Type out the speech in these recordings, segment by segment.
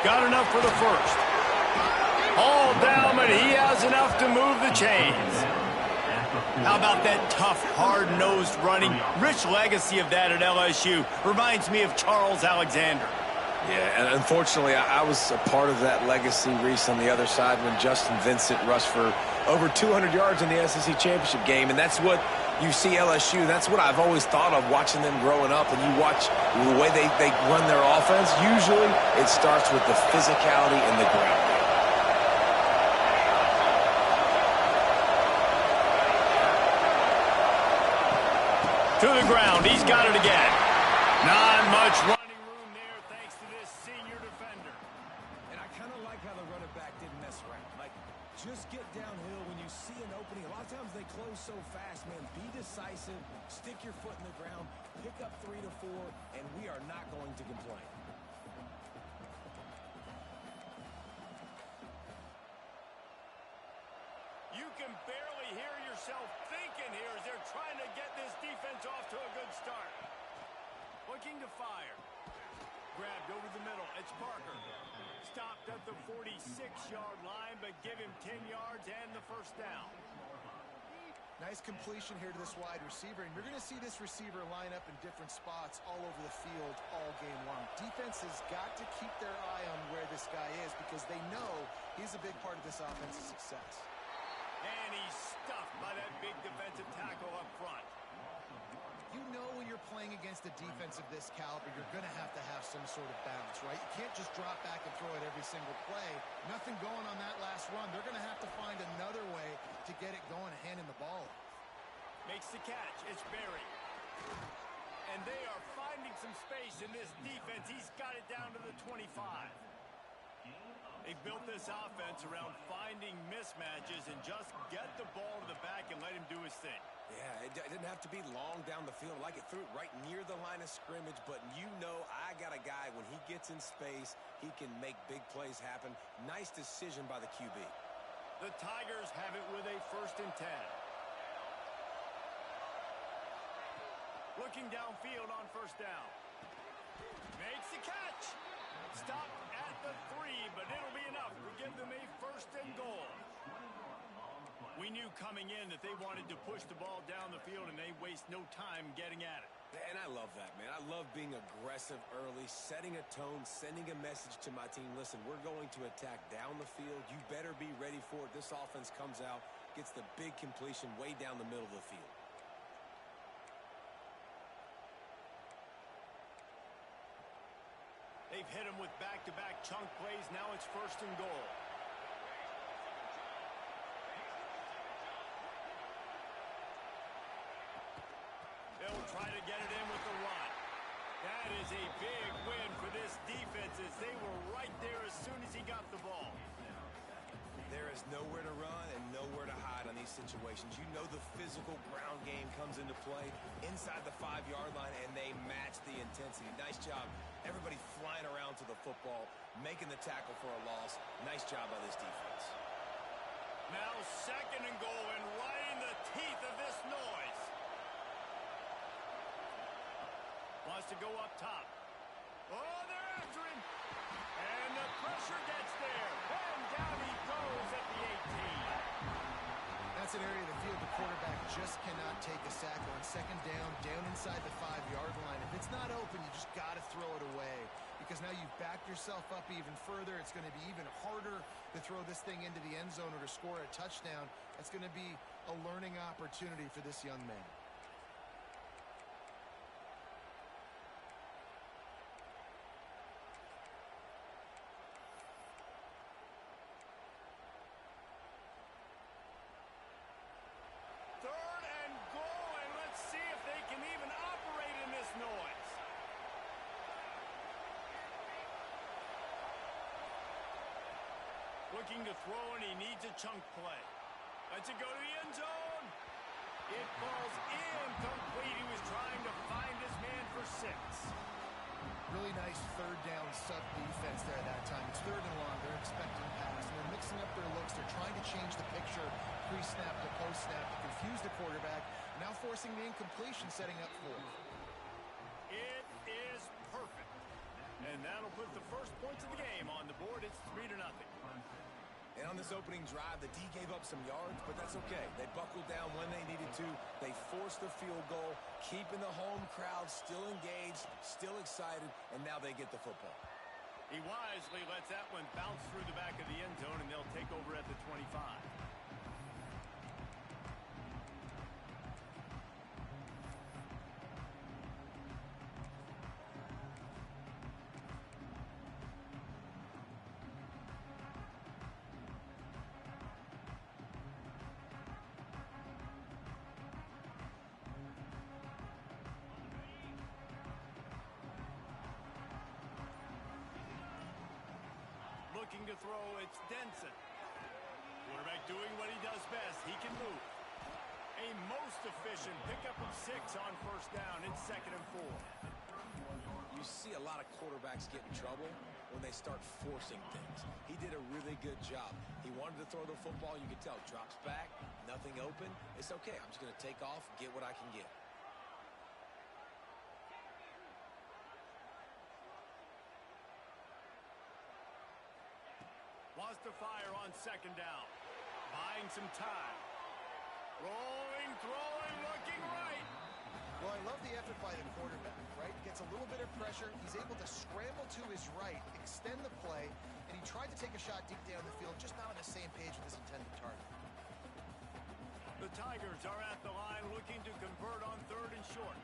got enough for the first. All down, but he has enough to move the chains. How about that tough, hard-nosed running? Rich legacy of that at LSU. Reminds me of Charles Alexander. Yeah, and unfortunately, I was a part of that legacy, Reese, on the other side when Justin Vincent rushed for over 200 yards in the SEC championship game, and that's what you see LSU. That's what I've always thought of watching them growing up, and you watch the way they run their offense. Usually, it starts with the physicality and the ground. To the ground, he's got it again. Not much running room there thanks to this senior defender. And I kind of like how the running back didn't mess around. Like, just get downhill when you see an opening. A lot of times they close so fast, man. Be decisive, stick your foot in the ground, pick up 3 to 4, and we are not going to complain. You can barely hear yourself thinking here as they're trying to get this defense off to a good start. Looking to fire. Grabbed over the middle. It's Parker. Stopped at the 46-yard line, but give him 10 yards and the first down. Nice completion here to this wide receiver, and you're going to see this receiver line up in different spots all over the field all game long. Defense has got to keep their eye on where this guy is because they know he's a big part of this offense's success. And he's stuffed by that big defensive tackle up front. You know when you're playing against a defense of this caliber, you're going to have some sort of balance, right? You can't just drop back and throw it every single play. Nothing going on that last run. They're going to have to find another way to get it going and handing the ball off. Makes the catch. It's Berry. And they are finding some space in this defense. He's got it down to the 25. They built this offense around finding mismatches and just get the ball to the back and let him do his thing. Yeah, it didn't have to be long down the field. Like it threw it right near the line of scrimmage, but you know I got a guy, when he gets in space, he can make big plays happen. Nice decision by the QB. The Tigers have it with a 1st and 10. Looking downfield on 1st down. Makes the catch. Stop at the 3, but it'll be enough to give them a 1st and goal. We knew coming in that they wanted to push the ball down the field, and they waste no time getting at it. And I love that, man. I love being aggressive early, setting a tone, sending a message to my team. Listen, we're going to attack down the field. You better be ready for it. This offense comes out, gets the big completion way down the middle of the field. They've hit him with back-to-back chunk plays. Now it's 1st and goal. They'll try to get it in with the run. That is a big win for this defense as they were right there as soon as he got the ball. There is nowhere to run and nowhere to hide on these situations. You know the physical ground game comes into play inside the 5-yard line, and they match the intensity. Nice job. Everybody flying around to the football, making the tackle for a loss. Nice job by this defense. Now 2nd and goal, and right in the teeth of this noise. Wants to go up top. Oh, they're after him. And the pressure gets there. And down he goes at the 18. That's an area of the field the quarterback just cannot take a sack on. 2nd down inside the 5-yard line. If it's not open, you just got to throw it away because now you've backed yourself up even further. It's going to be even harder to throw this thing into the end zone or to score a touchdown. That's going to be a learning opportunity for this young man. Looking to throw, and he needs a chunk play. Lets it go to the end zone. It falls incomplete. He was trying to find his man for 6. Really nice 3rd down sub defense there that time. It's 3rd and long. They're expecting pass. They're mixing up their looks. They're trying to change the picture pre-snap to post-snap to confuse the quarterback. Now forcing the incompletion, setting up 4. It is perfect. And that'll put the first points of the game on the board. It's 3-0. And on this opening drive, the D gave up some yards, but that's okay. They buckled down when they needed to. They forced the field goal, keeping the home crowd still engaged, still excited, and now they get the football. He wisely lets that one bounce through the back of the end zone, and they'll take over at the 25. Looking to throw, it's Denson. Quarterback doing what he does best. He can move. A most efficient pickup of 6 on first down. It's 2nd and 4. You see a lot of quarterbacks get in trouble when they start forcing things. He did a really good job. He wanted to throw the football. You can tell. Drops back, nothing open. It's okay. I'm just going to take off, get what I can get. Wants to fire on 2nd down. Buying some time. Rolling, throwing, looking right. Well, I love the effort by the quarterback, right? Gets a little bit of pressure. He's able to scramble to his right, extend the play, and he tried to take a shot deep down the field, just not on the same page with his intended target. The Tigers are at the line looking to convert on 3rd and short.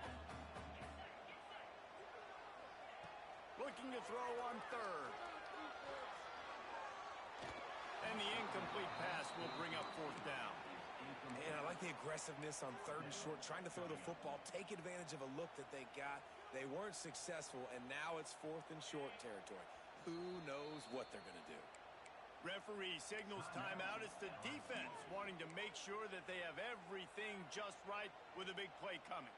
Looking to throw on 3rd. And the incomplete pass will bring up 4th down. And I like the aggressiveness on 3rd and short, trying to throw the football, take advantage of a look that they got. They weren't successful, and now it's 4th and short territory. Who knows what they're going to do? Referee signals timeout. It's the defense wanting to make sure that they have everything just right with a big play coming.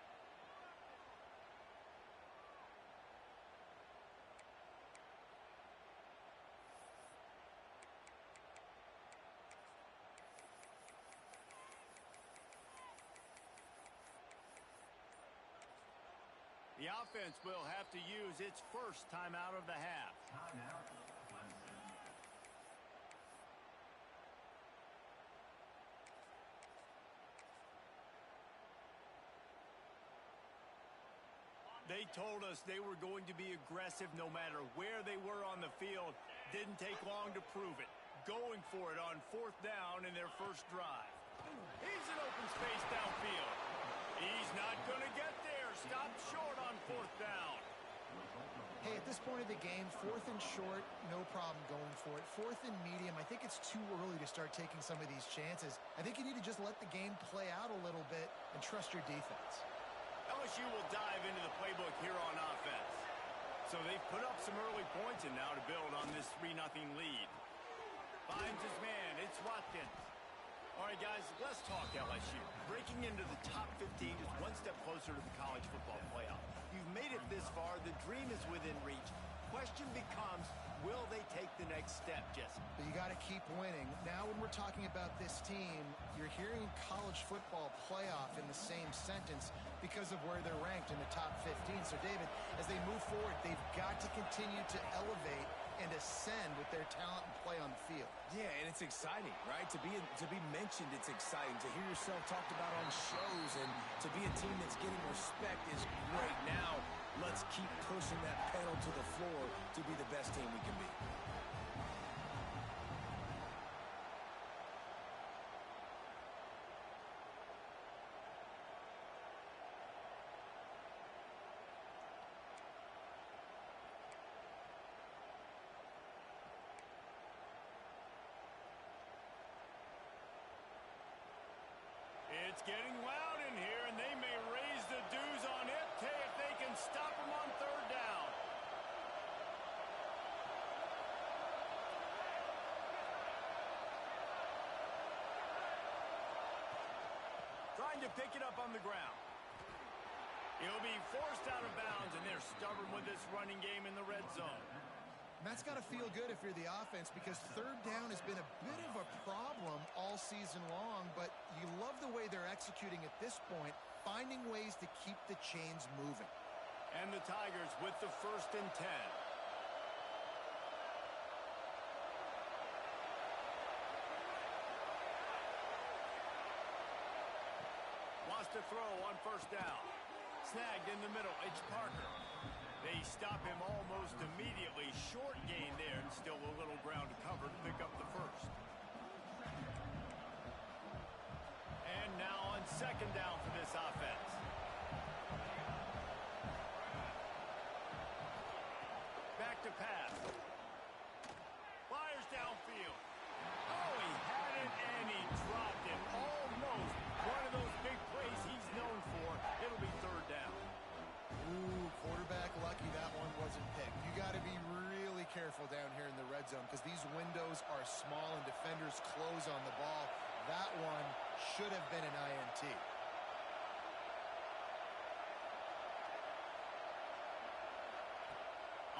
The offense will have to use its first timeout of the half. They told us they were going to be aggressive no matter where they were on the field. Didn't take long to prove it. Going for it on 4th down in their first drive. He's in open space downfield. He's not going to get there. Stopped short on 4th down. Hey, at this point of the game, 4th and short, no problem going for it. 4th and medium, I think it's too early to start taking some of these chances. I think you need to just let the game play out a little bit and trust your defense. LSU will dive into the playbook here on offense. So they've put up some early points and now to build on this 3-0 lead. Finds his man. It's Watkins. All right, guys, let's talk LSU. Breaking into the top 15 is one step closer to the college football playoff. You've made it this far. The dream is within reach. Question becomes, will they take the next step, Jesse? But you got to keep winning. Now when we're talking about this team, you're hearing college football playoff in the same sentence because of where they're ranked in the top 15. So, David, as they move forward, they've got to continue to elevate and ascend with their talent and play on the field. Yeah, and it's exciting, right? To be mentioned, it's exciting. To hear yourself talked about on shows and to be a team that's getting respect is great. Now, let's keep pushing that pedal to the floor to be the best team we can be. It's getting loud in here, and they may raise the dues on it if they can stop them on 3rd down. Trying to pick it up on the ground. He'll be forced out of bounds, and they're stubborn with this running game in the red zone. And that's got to feel good if you're the offense because 3rd down has been a bit of a problem all season long, but you love the way they're executing at this point, finding ways to keep the chains moving. And the Tigers with the 1st and 10. to throw on first down. Snagged in the middle. It's Parker. They stop him almost immediately. Short gain there, and still a little ground to cover to pick up the first. And now on second down for this offense. Back to pass. Fires downfield. Oh, he had it and he dropped it. Almost one of those big plays he's known for. It'll be third down. Ooh, quarterback lucky that one wasn't picked. You got to be really careful down here in the red zone because these windows are small and defenders close on the ball. That one should have been an INT.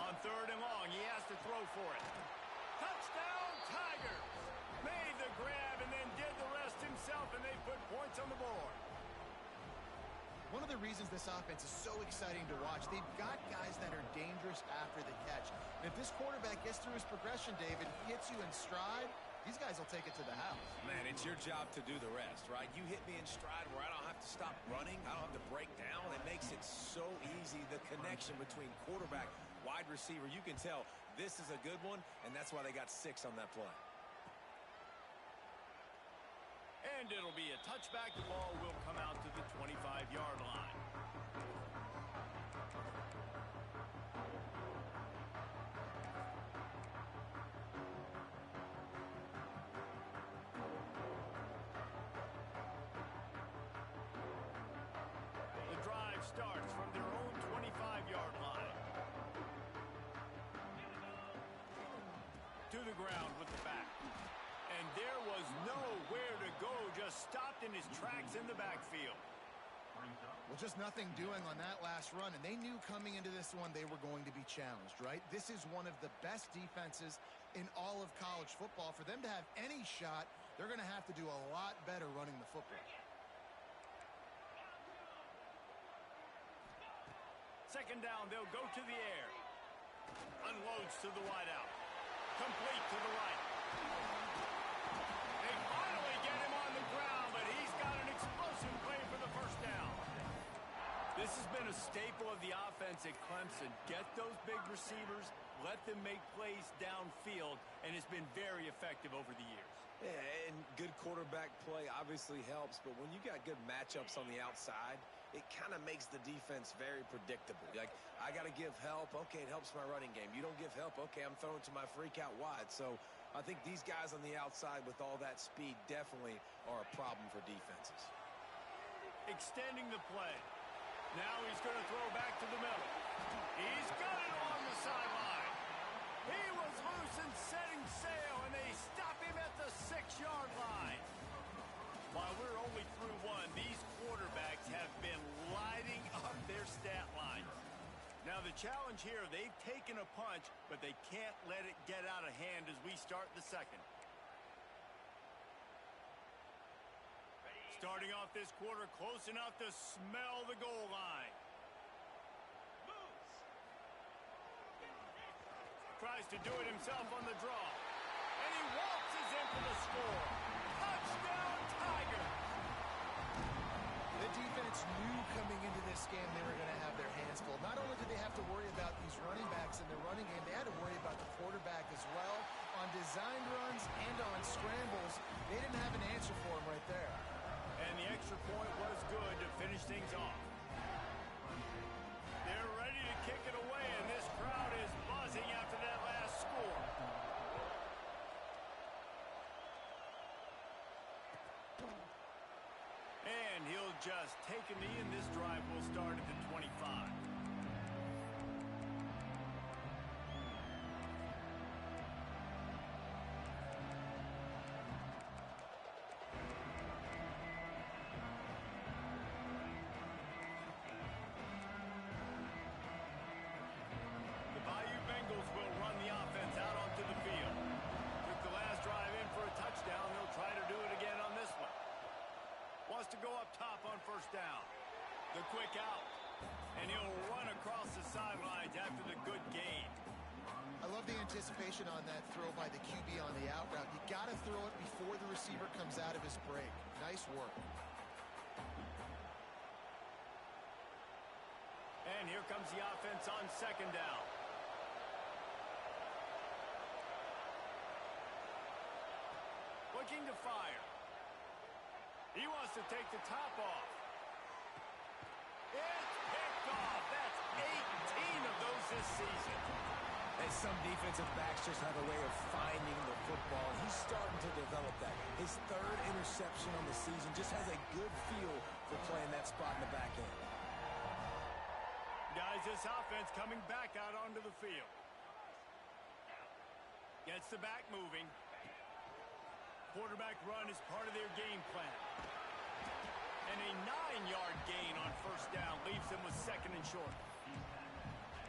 On third and long, he has to throw for it. Touchdown, Tigers! Made the grab and then did the rest himself, and they put points on the board. One of the reasons this offense is so exciting to watch, they've got guys that are dangerous after the catch. And if this quarterback gets through his progression, David, hits you in stride, these guys will take it to the house. Man, it's your job to do the rest, right? You hit me in stride where I don't have to stop running. I don't have to break down. It makes it so easy. The connection between quarterback, wide receiver, you can tell this is a good one, and that's why they got 6 on that play. And it'll be a touchback. The ball will come out to the 25-yard line. The drive starts from their own 25-yard line. To the ground with the back. And there was nowhere to go, just stopped in his tracks in the backfield. Well, just nothing doing on that last run, and they knew coming into this one they were going to be challenged, right? This is one of the best defenses in all of college football. For them to have any shot, they're going to have to do a lot better running the football. Second down, they'll go to the air. Unloads to the wideout. Complete to the right. They finally get him on the ground, but he's got an explosive play for the first down. This has been a staple of the offense at Clemson. Get those big receivers, let them make plays downfield, and it's been very effective over the years. Yeah, and good quarterback play obviously helps, but when you got good matchups on the outside, it kind of makes the defense very predictable. Like, I got to give help. Okay, it helps my running game. You don't give help. Okay, I'm throwing to my freak out wide. So I think these guys on the outside with all that speed definitely are a problem for defenses. Extending the play. Now he's going to throw back to the middle. He's got it along the sideline. He was loose and setting sail, and they stop him at the 6-yard line. While we're only through one, these quarterbacks have been lighting up their stat line. Now the challenge here, they've taken a punch, but they can't let it get out of hand as we start the second. Starting off this quarter, close enough to smell the goal line. Tries to do it himself on the draw. And he waltzes in for the score. Touchdown, Tigers! The defense knew coming into this game they were going to have their hands full. Not only did they have to worry about these running backs in the running game, they had to worry about the quarterback as well. On designed runs and on scrambles, they didn't have an answer for him right there. And the extra point was good to finish things off. They're ready to kick it away, and this crowd is buzzing after that last score. And he'll just take a knee, and this drive will start at the 25. To go up top on first down. The quick out. And he'll run across the sidelines after the good gain. I love the anticipation on that throw by the QB on the out route. You got to throw it before the receiver comes out of his break. Nice work. And here comes the offense on second down. Looking to fire. He wants to take the top off. It's picked off. That's 18 of those this season. And some defensive backs just have a way of finding the football. He's starting to develop that. His third interception on the season just has a good feel for playing that spot in the back end. Guys, this offense coming back out onto the field. Gets the back moving. Quarterback run is part of their game plan. And a 9-yard gain on first down leaves them with second and short.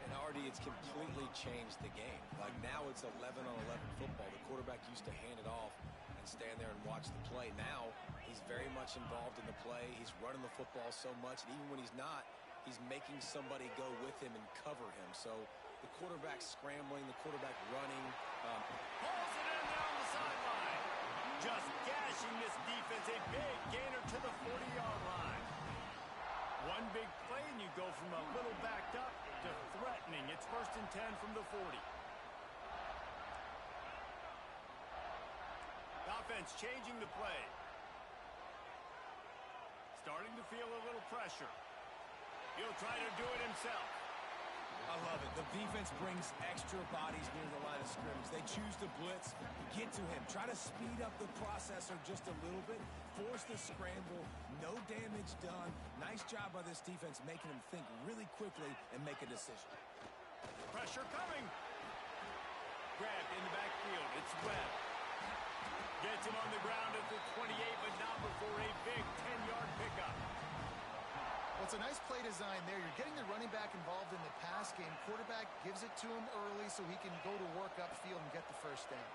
And Artie, it's completely changed the game. Like now it's 11-on-11 football. The quarterback used to hand it off and stand there and watch the play. Now he's very much involved in the play. He's running the football so much, and even when he's not, he's making somebody go with him and cover him. So the quarterback scrambling, the quarterback running. Pulls it in down the sideline. Just gashing this defense. A big gainer to the 40-yard line. One big play, and you go from a little backed up to threatening. It's first and 10 from the 40. Offense changing the play. Starting to feel a little pressure. He'll try to do it himself. I love it. The defense brings extra bodies near the line of scrimmage. They choose to blitz, get to him, try to speed up the processor just a little bit, force the scramble, no damage done. Nice job by this defense making him think really quickly and make a decision. Pressure coming. Grabbed in the backfield. It's Webb. Gets him on the ground at the 28, but not before a big 10-yard pickup. Well, it's a nice play design there. You're getting the running back involved in the pass game. Quarterback gives it to him early so he can go to work upfield and get the first down.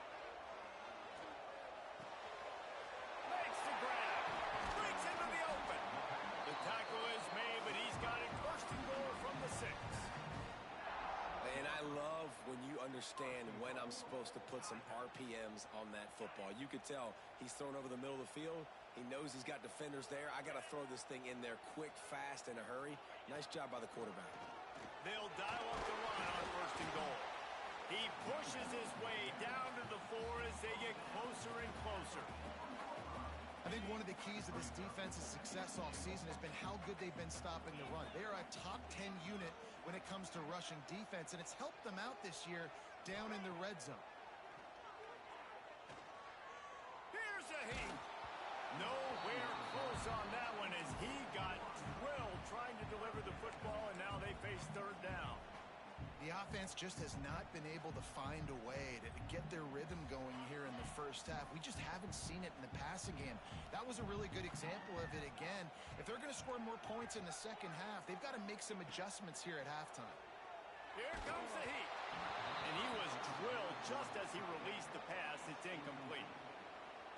Makes the grab. Breaks into the open. The tackle is made, but he's got it first and goal from the 6. And I love when you understand when I'm supposed to put some RPMs on that football. You could tell he's thrown over the middle of the field. He knows he's got defenders there. I got to throw this thing in there quick, fast, in a hurry. Nice job by the quarterback. They'll dial up the run on first and goal. He pushes his way down to the 4 as they get closer and closer. I think one of the keys to this defense's success all season has been how good they've been stopping the run. They are a top 10 unit when it comes to rushing defense, and it's helped them out this year down in the red zone. Here's a heat. Nowhere close on that one as he got drilled trying to deliver the football, and now they face third down. The offense just has not been able to find a way to get their rhythm going here in the first half. We just haven't seen it in the passing game. That was a really good example of it again. If they're going to score more points in the second half, they've got to make some adjustments here at halftime. Here comes the heat. And he was drilled just as he released the pass. It's incomplete.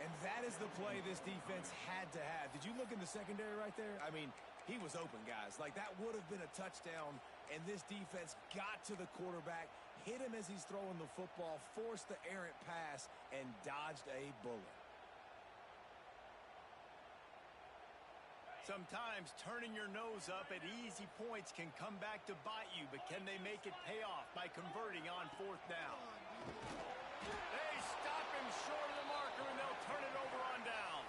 And that is the play this defense had to have. Did you look in the secondary right there? I mean, he was open, guys. Like, that would have been a touchdown, and this defense got to the quarterback, hit him as he's throwing the football, forced the errant pass, and dodged a bullet. Sometimes turning your nose up at easy points can come back to bite you, but can they make it pay off by converting on fourth down? They stop him short of the marker, and they'll turn it over on downs.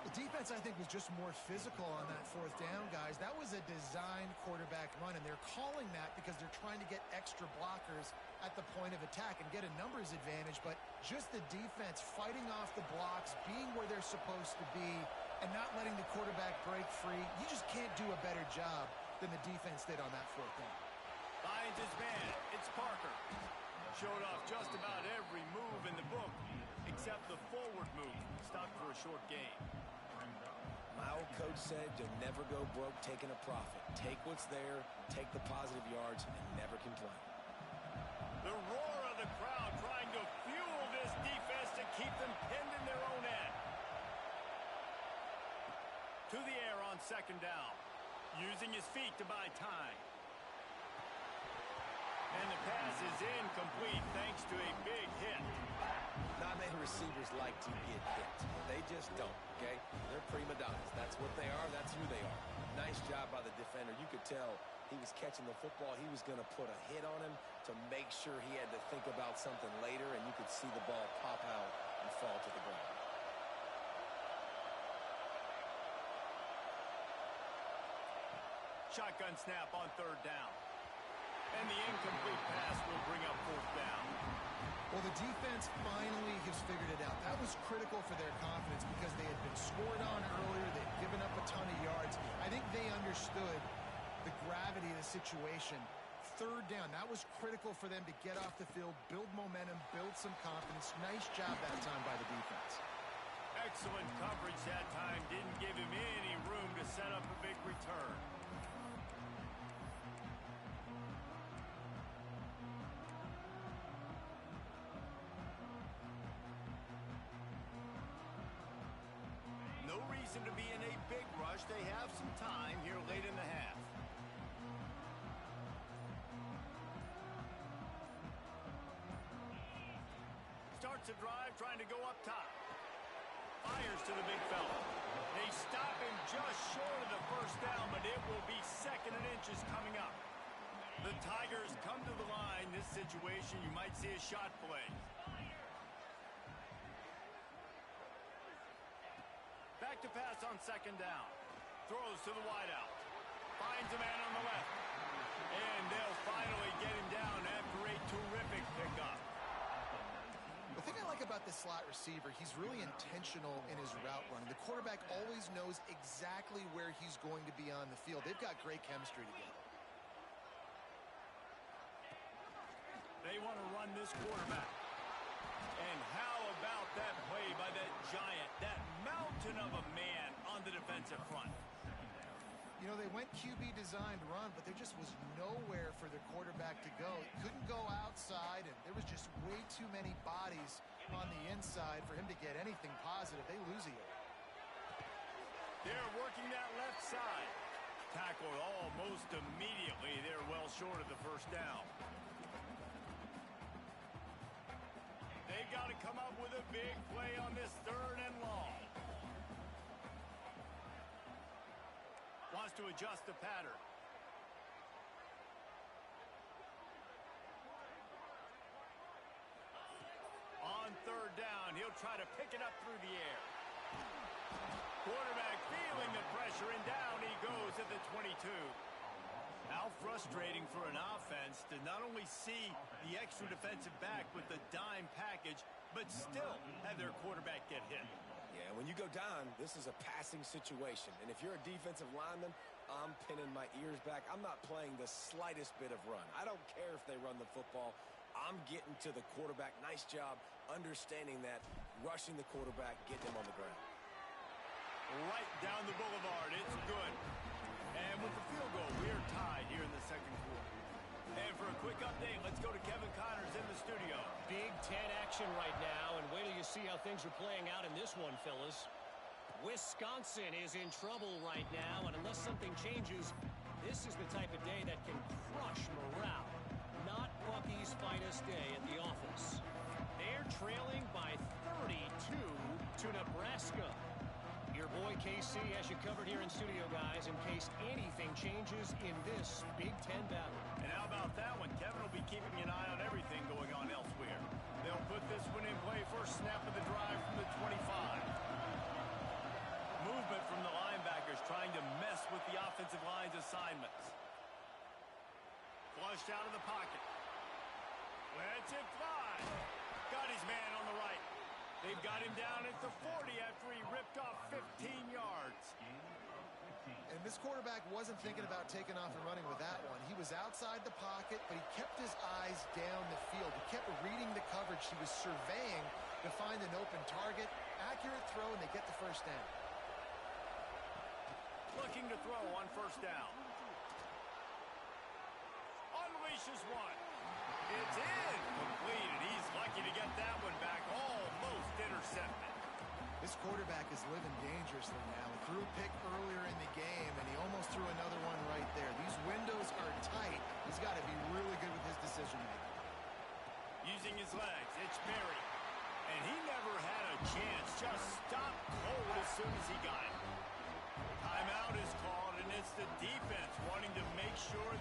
The defense, I think, was just more physical on that fourth down, guys. That was a designed quarterback run, and they're calling that because they're trying to get extra blockers at the point of attack and get a numbers advantage, but just the defense fighting off the blocks, being where they're supposed to be, and not letting the quarterback break free. You just can't do a better job than the defense did on that fourth down. Finds his man. It's Parker. Showed off just about every move in the book, except the forward move. Stopped for a short gain. My old coach said you'll never go broke taking a profit. Take what's there, take the positive yards, and never complain. The roar of the crowd trying to fuel this defense to keep them pinned in their own end. To the air on second down. Using his feet to buy time. And the pass is incomplete thanks to a big hit. Not many receivers like to get hit. They just don't, okay? They're prima donnas. That's what they are. That's who they are. Nice job by the defender. You could tell he was catching the football, he was going to put a hit on him to make sure he had to think about something later, and you could see the ball pop out and fall to the ground. Shotgun snap on third down. And the incomplete pass will bring up fourth down. Well, the defense finally has figured it out. That was critical for their confidence because they had been scored on earlier. They'd given up a ton of yards. I think they understood the gravity of the situation. Third down, that was critical for them to get off the field, build momentum, build some confidence. Nice job that time by the defense. Excellent coverage that time. Didn't give him any room to set up a big return. No reason to be in a big rush. They have some time here late in the half. Starts a drive trying to go up top. Fires to the big fella. They stop him just short of the first down, but it will be second and inches coming up. The Tigers come to the line. This situation, you might see a shot play. Back to pass on second down. Throws to the wideout. Finds a man on the left. And they'll finally get him down after a terrific pickup. The thing I like about this slot receiver, he's really intentional in his route running. The quarterback always knows exactly where he's going to be on the field. They've got great chemistry together. They want to run this quarterback. And how about that play by that giant, that mountain of a man on the defensive front? You know, they went QB designed run, but there just was nowhere for the quarterback to go. He couldn't go outside, and there was just way too many bodies on the inside for him to get anything positive. They lose a yard. They're working that left side. Tackled almost immediately. They're well short of the first down. They've got to come up with a big play on this third and long. Wants to adjust the pattern. On third down, he'll try to pick it up through the air. Quarterback feeling the pressure, and down he goes at the 22. How frustrating for an offense to not only see the extra defensive back with the dime package, but still have their quarterback get hit. Yeah, when you go down, this is a passing situation. And if you're a defensive lineman, I'm pinning my ears back. I'm not playing the slightest bit of run. I don't care if they run the football. I'm getting to the quarterback. Nice job understanding that, rushing the quarterback, getting him on the ground. Right down the boulevard. It's good. And with the field goal, we're tied here in the second quarter. And for a quick update, let's go to Kevin Connors in the studio. Big Ten action right now, and wait till you see how things are playing out in this one, fellas. Wisconsin is in trouble right now, and unless something changes, this is the type of day that can crush morale. Not Bucky's finest day at the office. They're trailing by 32 to Nebraska. Your boy KC has you covered here in studio, guys, in case anything changes in this Big Ten battle. And how about that one? Kevin will be keeping an eye on everything going on elsewhere. They'll put this one in play. First snap of the drive from the 25. Movement from the linebackers trying to mess with the offensive line's assignments. Flushed out of the pocket. Lets it fly. Got his man on the right. They've got him down at the 40 after he ripped off 15 yards. And this quarterback wasn't thinking about taking off and running with that one. He was outside the pocket, but he kept his eyes down the field. He kept reading the coverage. He was surveying to find an open target. Accurate throw, and they get the first down. Looking to throw on first down. Unleashes one. It's incomplete, and he's lucky to get that one back. Almost intercepted. This quarterback is living dangerously now. He threw a pick earlier in the game, and he almost threw another one right there. These windows are tight. He's got to be really good with his decision-making. Using his legs, it's Berry. And he never had a chance. Just stopped cold as soon as he got it. Timeout is called, and it's the defense wanting to make sure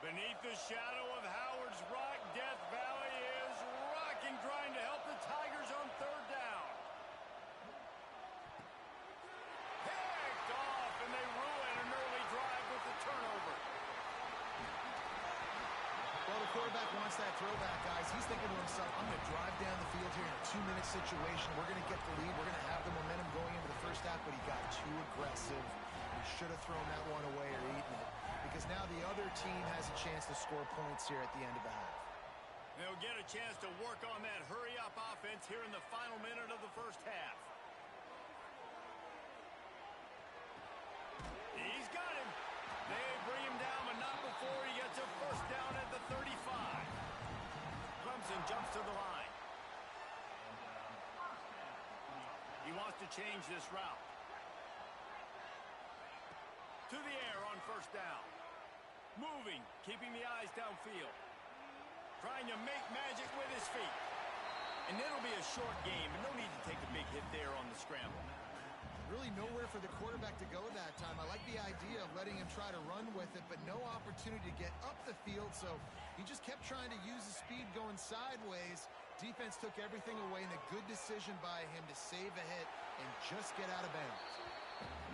Beneath the shadow of Howard's Rock, Death Valley is rocking, trying to help the Tigers on third down. Picked off, and they ruin an early drive with the turnover. Well, the quarterback wants that throwback, guys. He's thinking to himself, I'm going to drive down the field here in a 2-minute situation. We're going to get the lead. We're going to have the momentum going into the first half, but he got too aggressive. He should have thrown that one away or eaten it, because now the other team has a chance to score points here at the end of the half. They'll get a chance to work on that hurry-up offense here in the final minute of the first half. He's got him. They bring him down, but not before he gets a first down at the 35. Clemson jumps to the line. He wants to change this route. To the air on first down. Moving, keeping the eyes downfield. Trying to make magic with his feet. And it'll be a short game, and no need to take a big hit there on the scramble. Really nowhere for the quarterback to go that time. I like the idea of letting him try to run with it, but no opportunity to get up the field, so he just kept trying to use his speed going sideways. Defense took everything away, and a good decision by him to save a hit and just get out of bounds.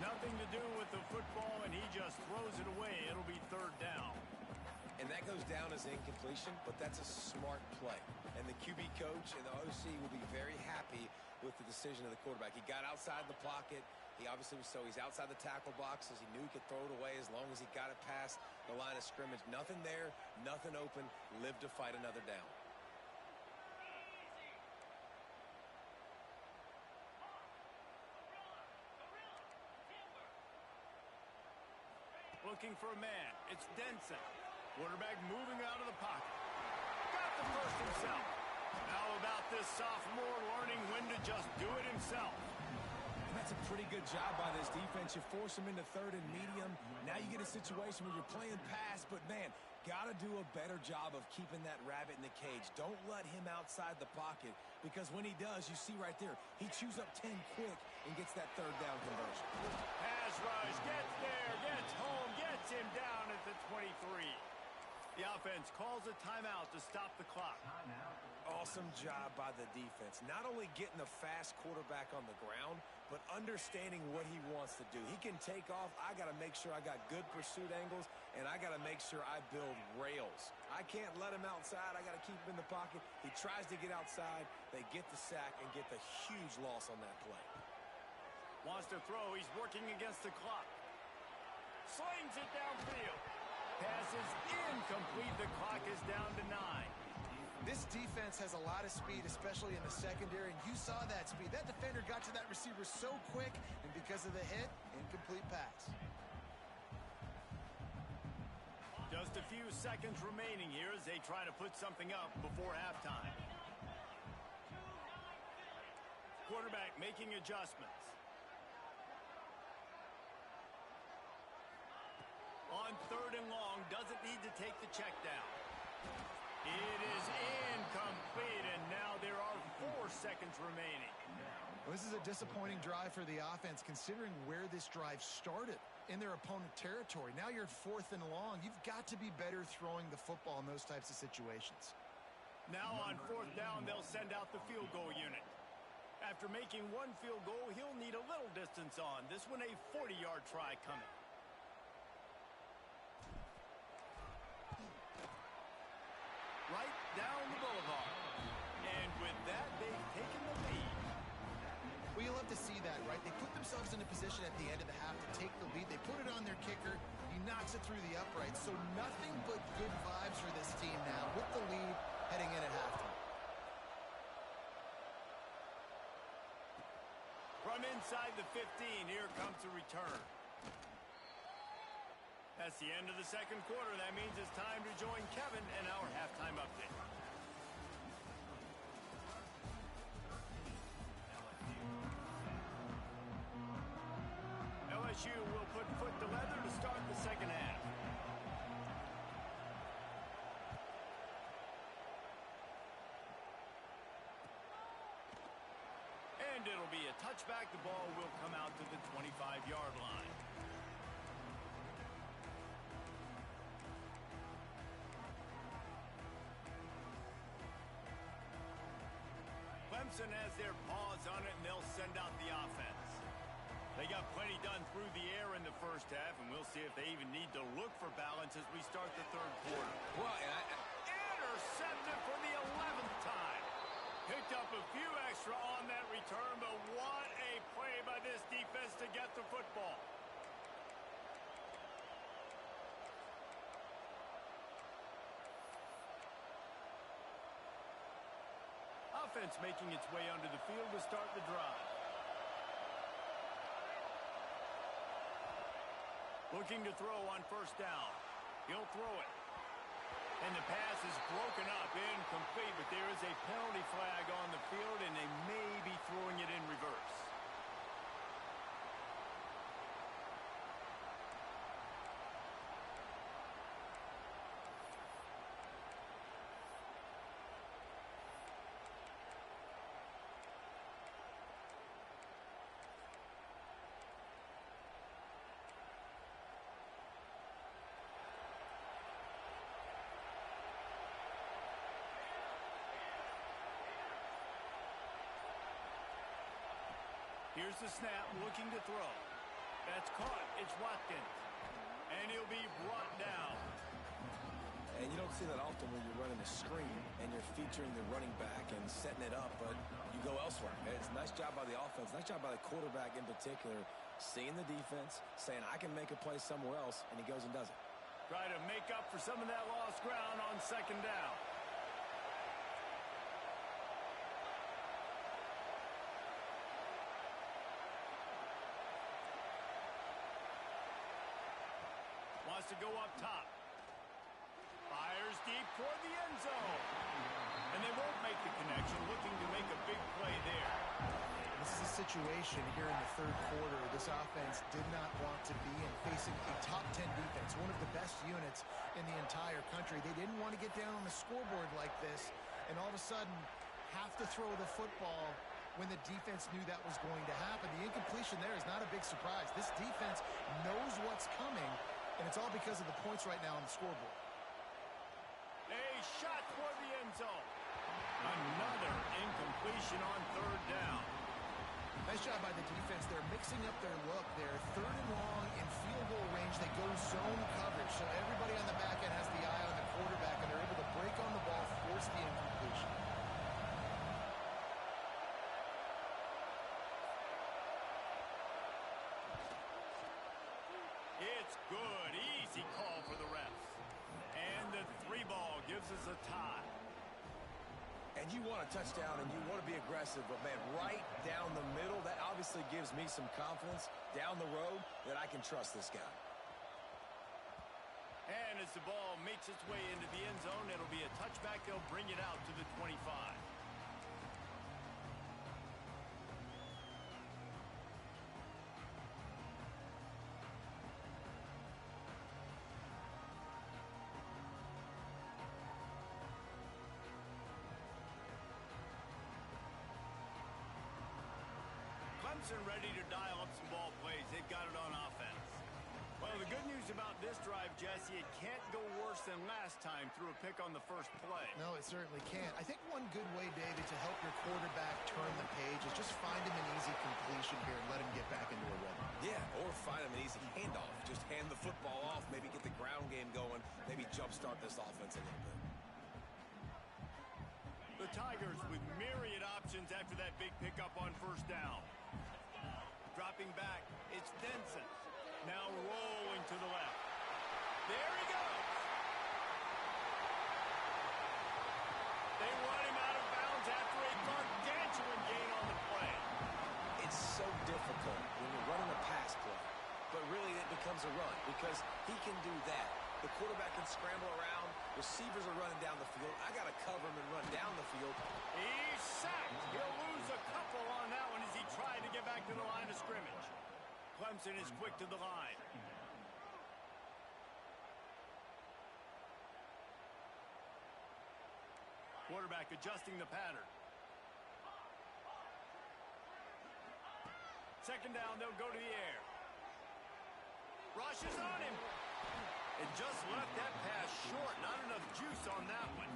Nothing to do with the football, and he just throws it away. It'll be third down. And that goes down as incompletion, but that's a smart play. And the QB coach and the OC will be very happy with the decision of the quarterback. He got outside the pocket. He obviously was he's outside the tackle boxes. He knew he could throw it away as long as he got it past the line of scrimmage. Nothing there, nothing open. Live to fight another down. Looking for a man. It's Denson. Quarterback moving out of the pocket. Got the first himself. How about this sophomore learning when to just do it himself? And that's a pretty good job by this defense. You force him into third and medium. Now you get a situation where you're playing pass, but man, got to do a better job of keeping that rabbit in the cage. Don't let him outside the pocket, because when he does, you see right there, he chews up 10 quick and gets that third down conversion. Pass rush, gets there, gets home, gets him down at the 23. The offense calls a timeout to stop the clock. Awesome job by the defense. Not only getting the fast quarterback on the ground, but understanding what he wants to do. He can take off. I got to make sure I got good pursuit angles, and I got to make sure I build rails. I can't let him outside. I got to keep him in the pocket. He tries to get outside. They get the sack and get the huge loss on that play. Wants to throw. He's working against the clock. Slings it downfield. Pass is incomplete. The clock is down to 9. This defense has a lot of speed, especially in the secondary, and you saw that speed. That defender got to that receiver so quick, and because of the hit, incomplete pass. Just a few seconds remaining here as they try to put something up before halftime. Quarterback making adjustments. On third and long, doesn't need to take the check down. It is incomplete, and now there are 4 seconds remaining. Well, this is a disappointing drive for the offense, considering where this drive started, in their opponent territory. Now you're at 4th and long. You've got to be better throwing the football in those types of situations. Now on 4th down, they'll send out the field goal unit. After making 1 field goal, he'll need a little distance on. This one a 40-yard try coming. Right down the boulevard. And with that, they've taken the lead. Well, you'll have to see that, right? They put themselves in a position at the end of the half to take the lead. They put it on their kicker. He knocks it through the uprights. So nothing but good vibes for this team now with the lead heading in at halftime. From inside the 15, here comes the return. That's the end of the second quarter. That means it's time to join Kevin in our halftime update. LSU will put foot to leather to start the second half. And it'll be a touchback. The ball will come out to the 25-yard line. Clemson has their paws on it, and they'll send out the offense. They got plenty done through the air in the first half, and we'll see if they even need to look for balance as we start the third quarter. Well, Intercepted for the 11th time. Picked up a few extra on that return, but what a play by this defense to get the football. Offense making its way onto the field to start the drive. Looking to throw on first down. He'll throw it. And the pass is broken up, incomplete, but there is a penalty flag on the field, and they may be throwing it in reverse. Here's the snap, looking to throw. That's caught. It's Watkins. And he'll be brought down. And you don't see that often when you're running a screen and you're featuring the running back and setting it up, but you go elsewhere. It's a nice job by the offense, nice job by the quarterback in particular, seeing the defense, saying, I can make a play somewhere else, and he goes and does it. Try to make up for some of that lost ground on second down. Wants to go up top. Fires deep toward the end zone. And they won't make the connection, looking to make a big play there. This is a situation here in the third quarter. This offense did not want to be in, facing a top 10 defense, one of the best units in the entire country. They didn't want to get down on the scoreboard like this and all of a sudden have to throw the football when the defense knew that was going to happen. The incompletion there is not a big surprise. This defense knows what's coming, and it's all because of the points right now on the scoreboard. A shot toward the end zone. Another incompletion on third down. Nice job by the defense. They're mixing up their look. They're third and long in field goal range. They go zone coverage. So everybody on the back end has the eye on the quarterback, and they're able to break on the ball, force the incompletion. It's good. Easy call for the refs. And the 3-ball gives us a tie. And you want a touchdown and you want to be aggressive, but, man, right down the middle, that obviously gives me some confidence down the road that I can trust this guy. And as the ball makes its way into the end zone, it'll be a touchback. They'll bring it out to the 25. Clemson ready to dial up some ball plays. They've got it on offense. Well, the good news about this drive, Jesse, it can't go worse than last time through a pick on the first play. No, it certainly can't. I think one good way, David, to help your quarterback turn the page is just find him an easy completion here and let him get back into a rhythm. Yeah, or find him an easy handoff. Just hand the football off, maybe get the ground game going, maybe jumpstart this offense a little bit. The Tigers with myriad options after that big pickup on first down. Dropping back, it's Denson. Now rolling to the left. There he goes. They run him out of bounds after a gargantuan gain on the play. It's so difficult when you're running a pass play, but really it becomes a run because he can do that. The quarterback can scramble around. Receivers are running down the field. I got to cover him and run down the field. He's sacked. He'll lose a couple on that one as he tried to get back to the line of scrimmage. Clemson is quick to the line. Quarterback adjusting the pattern. Second down, they'll go to the air. Rushes on him. And just left that pass short. Not enough juice on that one.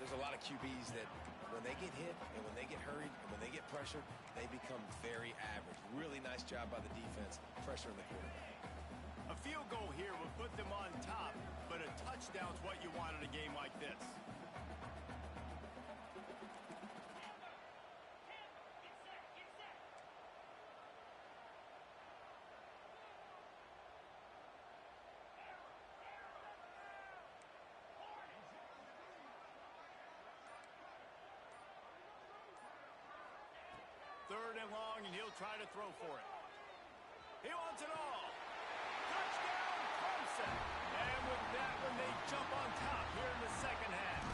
There's a lot of QBs that when they get hit and when they get hurried and when they get pressured, they become very average. Really nice job by the defense, pressuring the quarterback. A field goal here would put them on top, but a touchdown's what you want in a game like this. Third and long, and he'll try to throw for it. He wants it all. Touchdown, Clemson. And with that one, they jump on top here in the second half.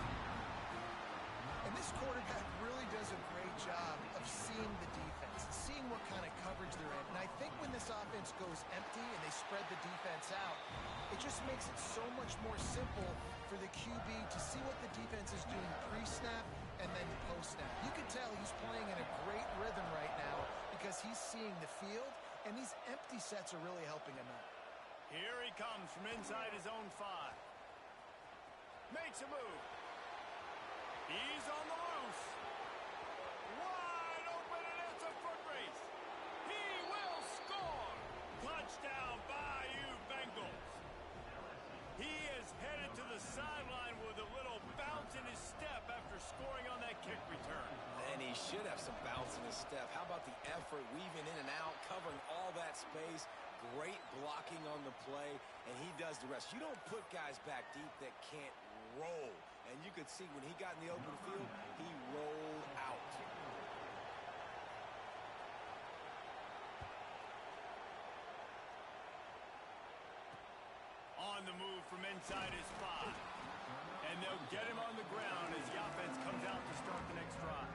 And this quarterback really does a great job of seeing the defense, seeing what kind of coverage they're in. And I think when this offense goes empty and they spread the defense out, it just makes it so much more simple for the QB to see what the defense is doing pre-snap and then post-snap. You can tell he's playing in a great rhythm right now because he's seeing the field, and these empty sets are really helping him out. Here he comes from inside his own 5. Makes a move. He's on the loose. Wide open, and it's a foot race. He will score. Touchdown, Bayou Bengals. He is headed to the sideline with a little bounce in his step after scoring on that kick return. And he should have some bounce in his step. How about the effort, weaving in and out, covering all that space, great blocking on the play, and he does the rest. You don't put guys back deep that can't roll. And you could see when he got in the open field, he rolled out. On the move from inside his 5. And they'll get him on the ground as the offense comes out to start the next drive.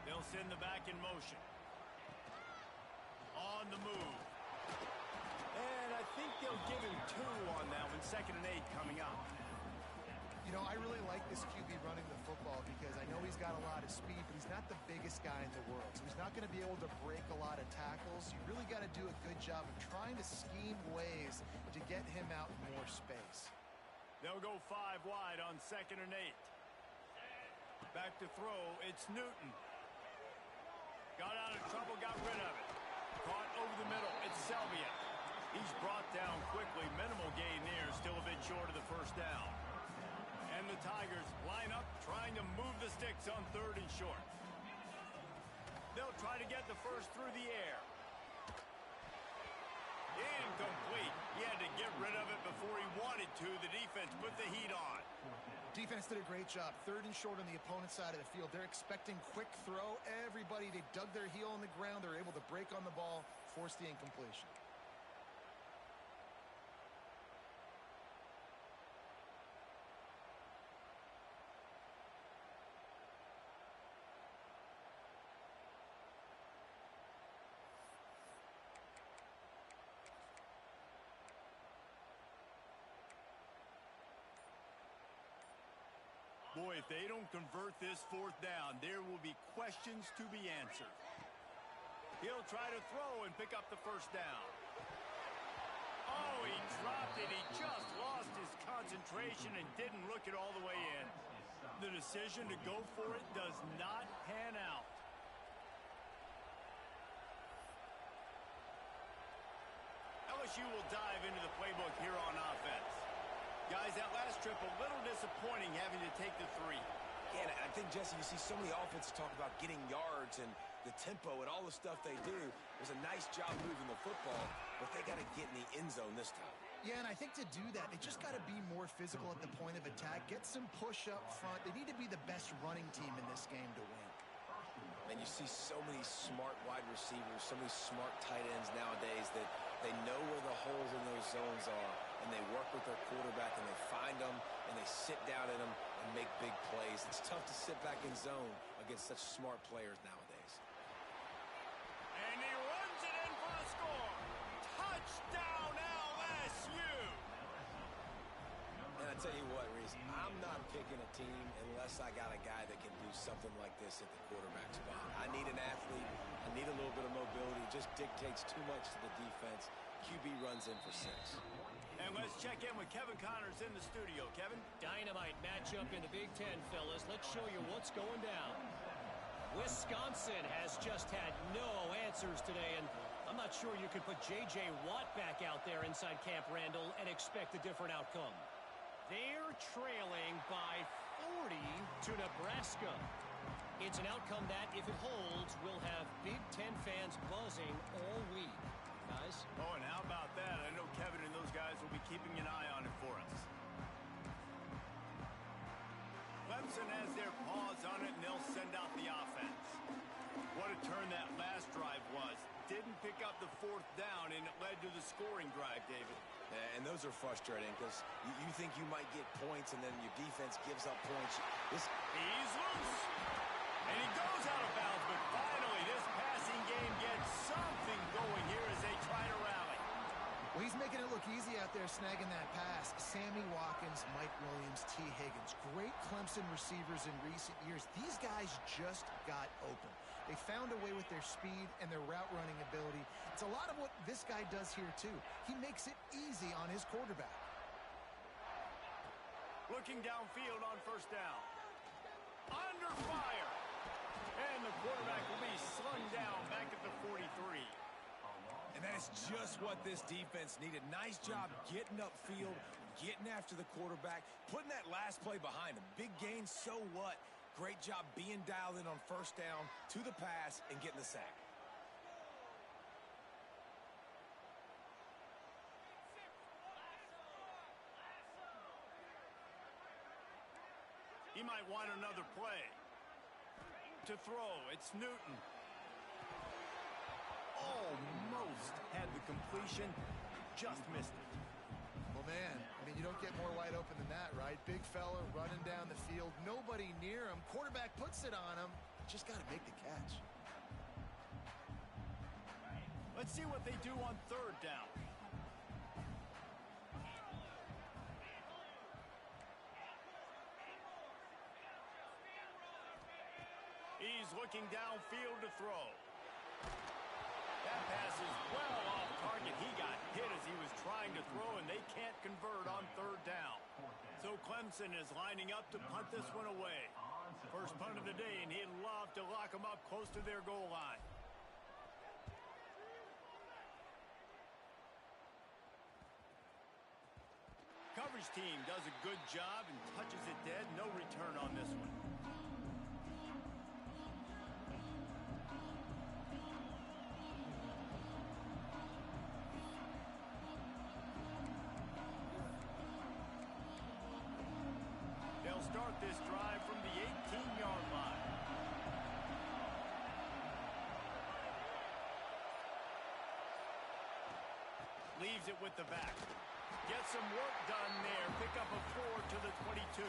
They'll send the back in motion. On the move. And I think they'll give him 2 on that one. 2nd and 8 coming up. You know, I really like this QB running the football because I know he's got a lot of speed, but he's not the biggest guy in the world. So he's not going to be able to break a lot of tackles. You really got to do a good job of trying to scheme ways to get him out in more space. They'll go 5 wide on 2nd and 8. Back to throw. It's Newton. Got out of trouble, got rid of it. Caught over the middle. It's Selvia. He's brought down quickly. Minimal gain there. Still a bit short of the first down. And the Tigers line up, trying to move the sticks on 3rd and short. They'll try to get the first through the air. Incomplete. He had to get rid of it before he wanted to. The defense put the heat on. Defense did a great job. 3rd and short on the opponent's side of the field. They're expecting quick throw. Everybody, they dug their heel on the ground. They're able to break on the ball, force the incompletion. Boy, if they don't convert this 4th down, there will be questions to be answered. He'll try to throw and pick up the first down. Oh, he dropped it. He just lost his concentration and didn't look it all the way in. The decision to go for it does not pan out. LSU will dive into the playbook here on offense. Guys, that last trip, a little disappointing having to take the 3. Yeah, and I think, Jesse, you see so many offenses talk about getting yards and the tempo and all the stuff they do. There's a nice job moving the football, but they got to get in the end zone this time. Yeah, and I think to do that, they just got to be more physical at the point of attack, get some push up front. They need to be the best running team in this game to win. And you see so many smart wide receivers, so many smart tight ends nowadays that they know where the holes in those zones are, and they work with their quarterback, and they find them, and they sit down in them and make big plays. It's tough to sit back in zone against such smart players nowadays. And he runs it in for the score. Touchdown, LSU! And I tell you what, Reese, I'm not picking a team unless I got a guy that can do something like this at the quarterback spot. I need an athlete. I need a little bit of mobility. It just dictates too much to the defense. QB runs in for 6. And let's check in with Kevin Connors in the studio. Kevin? Dynamite matchup in the Big Ten, fellas. Let's show you what's going down. Wisconsin has just had no answers today, and I'm not sure you could put J.J. Watt back out there inside Camp Randall and expect a different outcome. They're trailing by 40 to Nebraska. It's an outcome that, if it holds, will have Big Ten fans buzzing all week. Guys? Oh, and how about that? I know Kevin and those guys will be keeping an eye on it for us. Clemson has their paws on it, and they'll send out the offense. What a turn that last drive was. Didn't pick up the 4th down, and it led to the scoring drive, David. Yeah, and those are frustrating because you think you might get points, and then your defense gives up points. He's loose. And he goes out of bounds, but finally this passing game gets something going here as they try to rally. Well, he's making it look easy out there snagging that pass. Sammy Watkins, Mike Williams, T. Higgins. Great Clemson receivers in recent years. These guys just got open. They found a way with their speed and their route running ability. It's a lot of what this guy does here, too. He makes it easy on his quarterback. Looking downfield on 1st down. Under fire. And the quarterback will be slung down back at the 43. And that is just what this defense needed. Nice job getting upfield, getting after the quarterback, putting that last play behind him. Big gain, so what? Great job being dialed in on 1st down to the pass and getting the sack. He might want another play. To throw, it's Newton. Almost had the completion, just missed it. Well, man, I mean, you don't get more wide open than that, right? Big fella running down the field, nobody near him. Quarterback puts it on him. Just got to make the catch. Let's see what they do on 3rd down. He's looking downfield to throw. That pass is well off target. He got hit as he was trying to throw, and they can't convert on 3rd down. So Clemson is lining up to punt this one away. First punt of the day, and he'd love to lock them up close to their goal line. Coverage team does a good job and touches it dead. No return on this one. They'll start this drive from the 18-yard line. Leaves it with the back. Get some work done there. Pick up a 4 to the 22.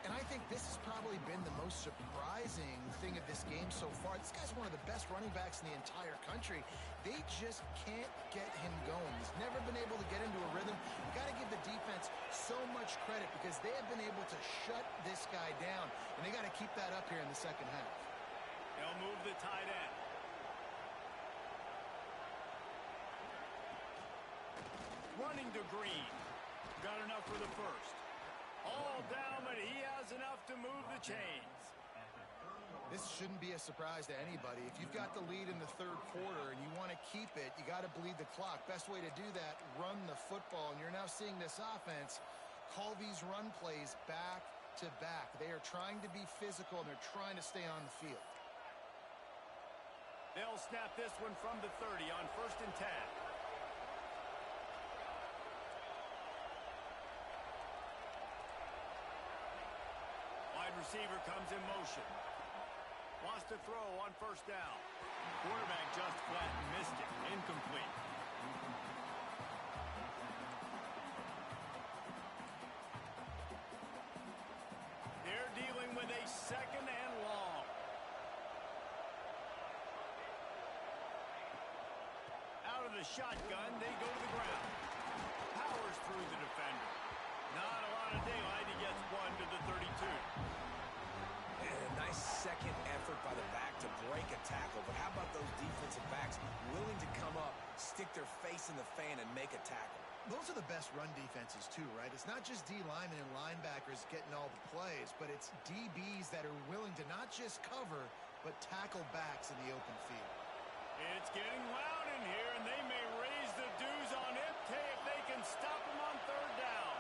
And I think this has probably been the most surprising thing of this game so far. This guy's one of the best running backs in the entire country. They just can't get him going. He's never been able to get into a rhythm. You got to give the defense so much credit because they have been able to shut this guy down, and they got to keep that up here in the 2nd half. They'll move the tight end. Running to Green. Got enough for the 1st. All down, but he has enough to move the chains. This shouldn't be a surprise to anybody. If you've got the lead in the 3rd quarter and you want to keep it, you got to bleed the clock. Best way to do that, run the football. And you're now seeing this offense call these run plays back to back. They are trying to be physical, and they're trying to stay on the field. They'll snap this one from the 30 on 1st and 10. Receiver comes in motion. Wants to throw on 1st down. Quarterback just flat missed it. Incomplete. They're dealing with a 2nd and long. Out of the shotgun, they go to the ground. Powers through the defender. Not a lot of daylight. He gets one to the 32. And a nice second effort by the back to break a tackle. But how about those defensive backs willing to come up, stick their face in the fan, and make a tackle? Those are the best run defenses too, right? It's not just D linemen and linebackers getting all the plays, but it's DBs that are willing to not just cover, but tackle backs in the open field. It's getting loud in here, and they may raise the dues on Ipte if they can stop him on third down.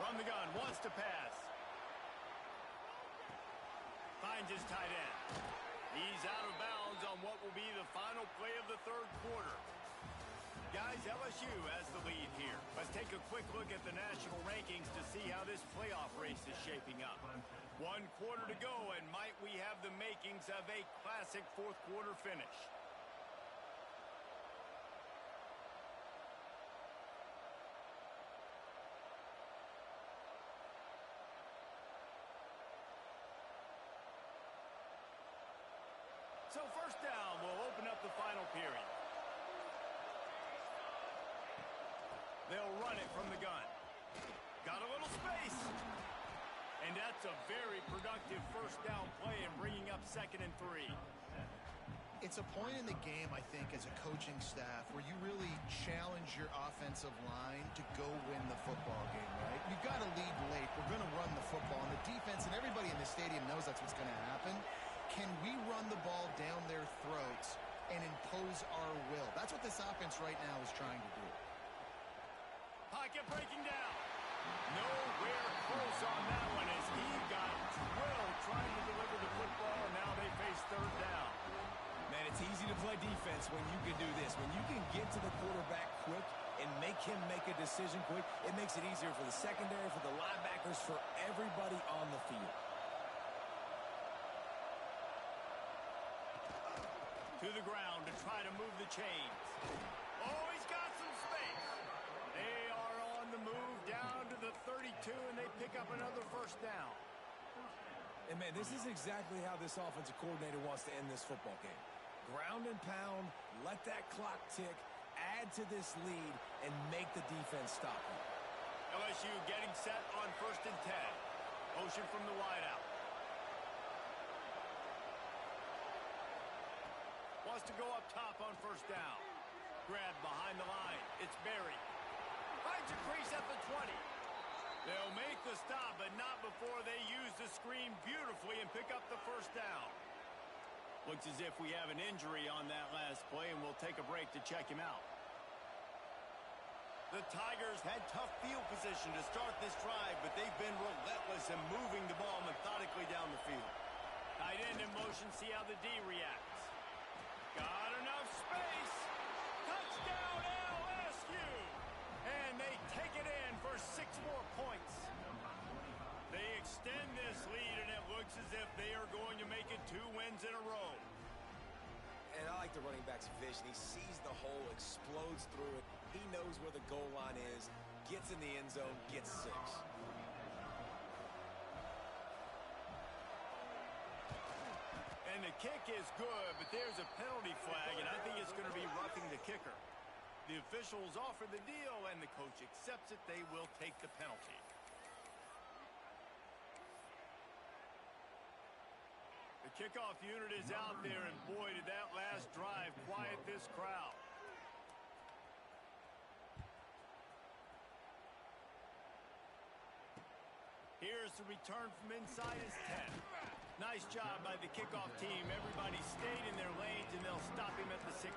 From the gun, wants to pass. Finds his tight end. He's out of bounds on what will be the final play of the third quarter. Guys, LSU has the lead here. Let's take a quick look at the national rankings to see how this playoff race is shaping up. 1 quarter to go, and might we have the makings of a classic fourth quarter finish. So first down will open up the final period. They'll run it from the gun. Got a little space. And that's a very productive first down play and bringing up 2nd and 3. It's a point in the game, I think, as a coaching staff where you really challenge your offensive line to go win the football game, right? You've got to lead late. We're going to run the football. And the defense and everybody in the stadium knows that's what's going to happen. Can we run the ball down their throats and impose our will? That's what this offense right now is trying to do. Pocket breaking down. Nowhere close on that one as he got drilled trying to deliver the football, and now they face third down. Man, it's easy to play defense when you can do this. When you can get to the quarterback quick and make him make a decision quick, it makes it easier for the secondary, for the linebackers, for everybody on the field. To the ground to try to move the chains. Oh, he's got some space. They are on the move down to the 32, and they pick up another first down. And, man, this is exactly how this offensive coordinator wants to end this football game. Ground and pound, let that clock tick, add to this lead, and make the defense stop you. LSU getting set on 1st and 10. Motion from the wideout. Wants to go up top on first down. Grab behind the line. It's Berry. Finds a crease at the 20. They'll make the stop, but not before they use the screen beautifully and pick up the first down. Looks as if we have an injury on that last play, and we'll take a break to check him out. The Tigers had tough field position to start this drive, but they've been relentless in moving the ball methodically down the field. Tight end in motion, see how the D reacts. Got enough space. Touchdown LSU. And they take it in for 6 more points. They extend this lead, and it looks as if they are going to make it 2 wins in a row. And I like the running back's vision. He sees the hole, explodes through it. He knows where the goal line is, gets in the end zone, gets 6. And the kick is good, but there's a penalty flag, and I think it's going to be roughing the kicker. The officials offer the deal, and the coach accepts it. They will take the penalty. The kickoff unit is out there, and boy, did that last drive quiet this crowd. Here's the return from inside his 10. Nice job by the kickoff team. Everybody stayed in their lanes, and they'll stop him at the 16.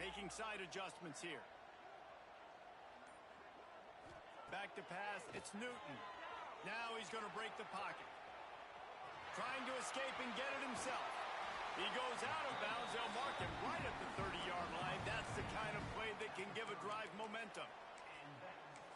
Making side adjustments here. Back to pass, it's Newton. Now he's going to break the pocket. Trying to escape and get it himself. He goes out of bounds. They'll mark him right at the 30-yard line. That's the kind of play that can give a drive momentum.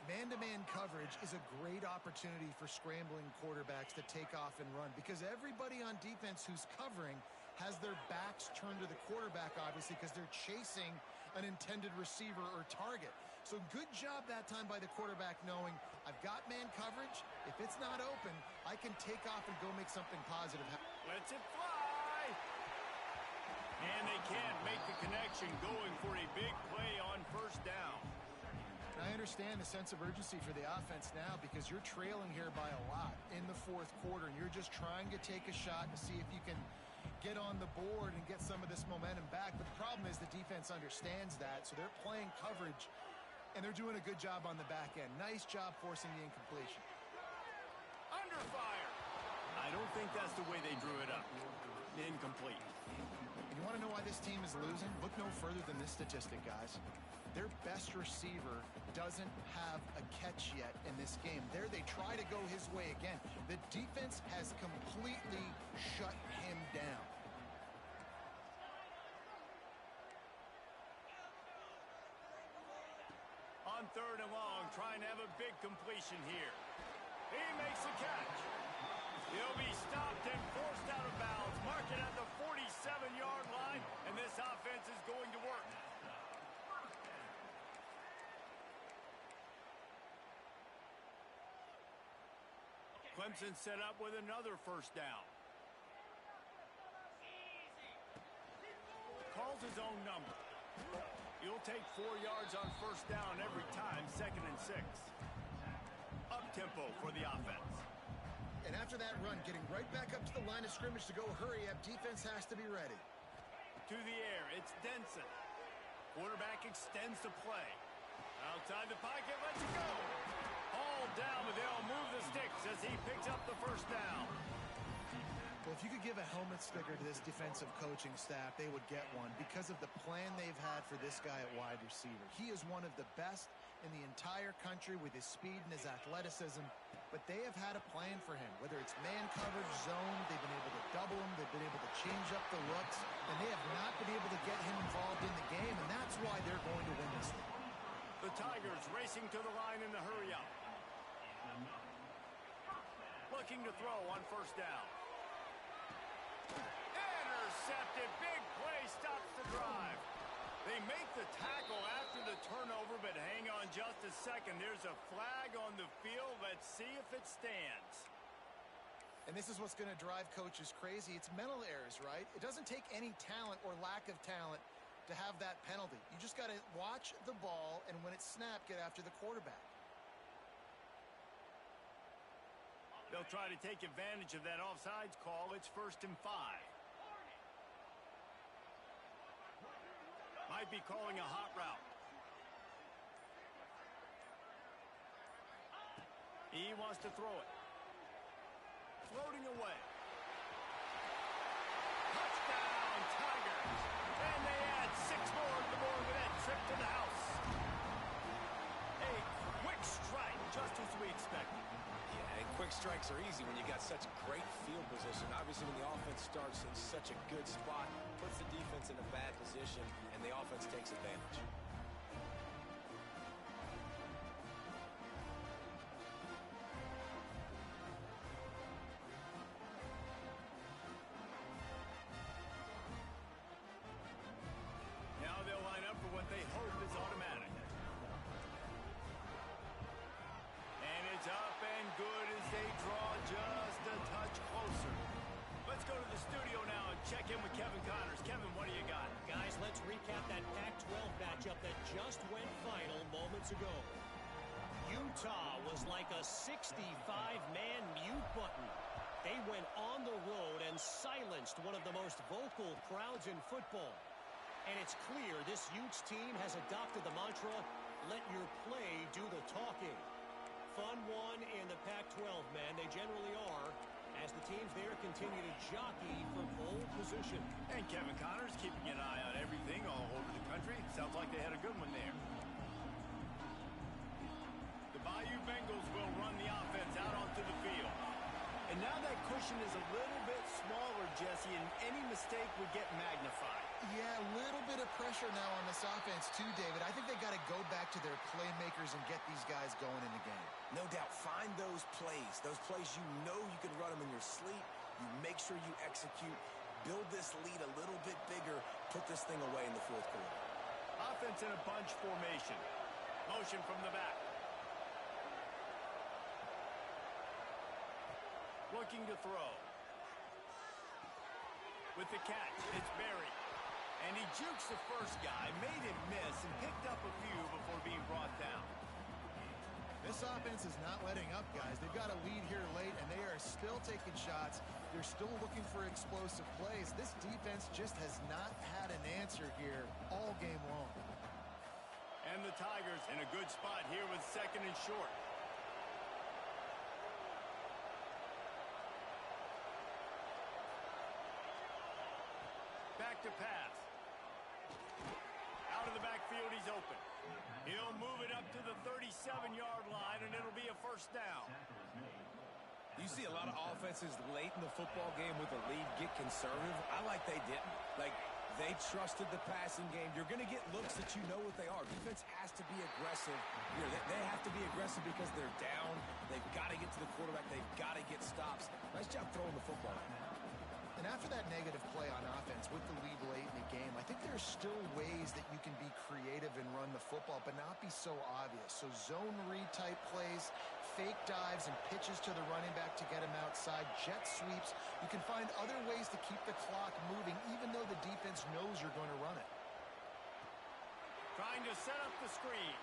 Man-to-man coverage is a great opportunity for scrambling quarterbacks to take off and run because everybody on defense who's covering has their backs turned to the quarterback, obviously, because they're chasing an intended receiver or target. So good job that time by the quarterback knowing I've got man coverage. If it's not open, I can take off and go make something positive happen. Lets it fly. And they can't make the connection, going for a big play on first down. I understand the sense of urgency for the offense now because you're trailing here by a lot in the fourth quarter, and you're just trying to take a shot to see if you can get on the board and get some of this momentum back. But the problem is the defense understands that, so they're playing coverage, and they're doing a good job on the back end. Nice job forcing the incompletion. Under fire. I don't think that's the way they drew it up. Incomplete. And you want to know why this team is losing? Look no further than this statistic, guys. Their best receiver doesn't have a catch yet in this game. There they try to go his way again. The defense has completely shut him down. On third and long, trying to have a big completion here. He makes the catch. He'll be stopped and forced out of bounds. Mark it at the 47-yard line, and this offense is going to work. Clemson set up with another first down. Calls his own number. He'll take 4 yards on first down every time, 2nd and 6. Up-tempo for the offense. And after that run, getting right back up to the line of scrimmage to go hurry up, defense has to be ready. To the air, it's Denson. Quarterback extends the play. Outside the pocket, lets it go. All down, but they'll move the sticks as he picks up the first down. Well, if you could give a helmet sticker to this defensive coaching staff, they would get one because of the plan they've had for this guy at wide receiver. He is one of the best in the entire country with his speed and his athleticism, but they have had a plan for him. Whether it's man coverage, zone, they've been able to double him, they've been able to change up the looks, and they have not been able to get him involved in the game, and that's why they're going to win this thing. The Tigers racing to the line in the hurry up. Looking to throw on first down. Intercepted. Big play stops the drive. They make the tackle after the turnover, but hang on just a second. There's a flag on the field. Let's see if it stands. And this is what's going to drive coaches crazy. It's mental errors, right? It doesn't take any talent or lack of talent to have that penalty. You just got to watch the ball, and when it's snapped, get after the quarterback. They'll try to take advantage of that offsides call. It's 1st and 5. Might be calling a hot route. He wants to throw it. Floating away. Touchdown, Tigers. And they add 6 more to the board with that trip to the house. A quick strike, just as we expected. Yeah, and quick strikes are easy when you got such great field position. Obviously, when the offense starts in such a good spot, puts the defense in a bad position, and the offense takes advantage. Now they'll line up for what they hope is automatic. And it's up and good as they draw just a touch closer. Let's go to the studio now and check in with Kevin Connors. Kevin, what do you got? Guys, let's recap that Pac-12 matchup that just went final moments ago. Utah was like a 65-man mute button. They went on the road and silenced one of the most vocal crowds in football. And it's clear this Utes team has adopted the mantra, let your play do the talking. Fun one in the Pac-12, man. They generally are, as the teams there continue to jockey for pole position. And Kevin Connors keeping an eye on everything all over the country. Sounds like they had a good one there. The Bayou Bengals will run the offense out onto the field. And now that cushion is a little bit smaller, Jesse, and any mistake would get magnified. Yeah, a little bit of pressure now on this offense too, David. I think they got to go back to their playmakers and get these guys going in the game. No doubt, find those plays you know you can run them in your sleep. You make sure you execute. build this lead a little bit bigger, put this thing away in the fourth quarter. Offense in a bunch formation. Motion from the back. Looking to throw. With the catch, it's Berry. And he jukes the first guy, made him miss, and picked up a few before being brought down. This offense is not letting up, guys. They've got a lead here late, and they are still taking shots. They're still looking for explosive plays. This defense just has not had an answer here all game long. And the Tigers in a good spot here with second and short. Back to pass. Out of the backfield, he's open. He'll move it up to the 37-yard line, and it'll be a first down. You see a lot of offenses late in the football game with a lead get conservative. I like they didn't. Like, they trusted the passing game. You're going to get looks that you know what they are. Defense has to be aggressive here. They have to be aggressive because they're down. They've got to get to the quarterback. They've got to get stops. Nice job throwing the football. And after that negative play on offense with the lead late in the game, I think there's still ways that you can be creative and run the football, but not be so obvious. So zone read type plays, fake dives and pitches to the running back to get him outside, jet sweeps. You can find other ways to keep the clock moving, even though the defense knows you're going to run it. Trying to set up the screen.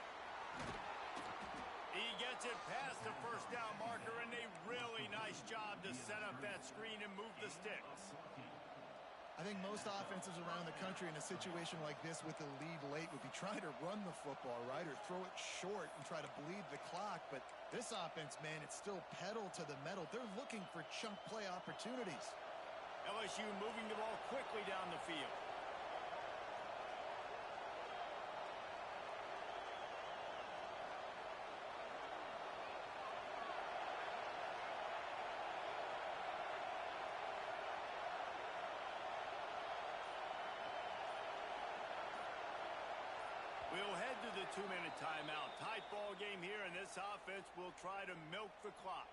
He gets it past the first down marker, and a really nice job to set up that screen and move the sticks. I think most offenses around the country in a situation like this with the lead late would be trying to run the football, right, or throw it short and try to bleed the clock. But this offense, man, it's still pedal to the metal. They're looking for chunk play opportunities. LSU moving the ball quickly down the field. We'll head to the 2-minute timeout. Tight ball game here, and this offense will try to milk the clock.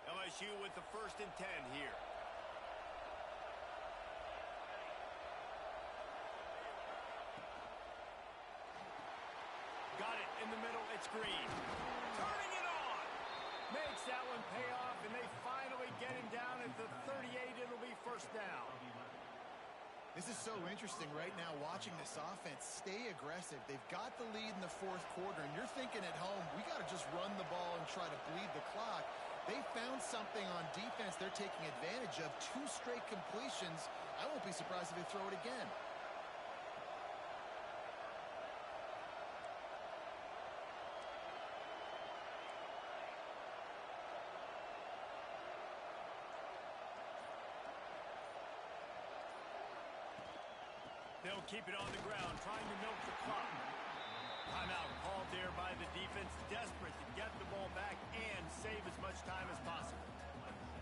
LSU with the 1st and 10 here. Got it in the middle. It's Green. Turning it on. Makes that one pay off, and they finally get him down at the 38. It'll be first down. This is so interesting right now watching this offense stay aggressive. They've got the lead in the fourth quarter, and you're thinking at home, we got to just run the ball and try to bleed the clock. They found something on defense they're taking advantage of. 2 straight completions. I won't be surprised if they throw it again. They'll keep it on the ground, trying to milk the clock. Timeout called there by the defense, desperate to get the ball back and save as much time as possible.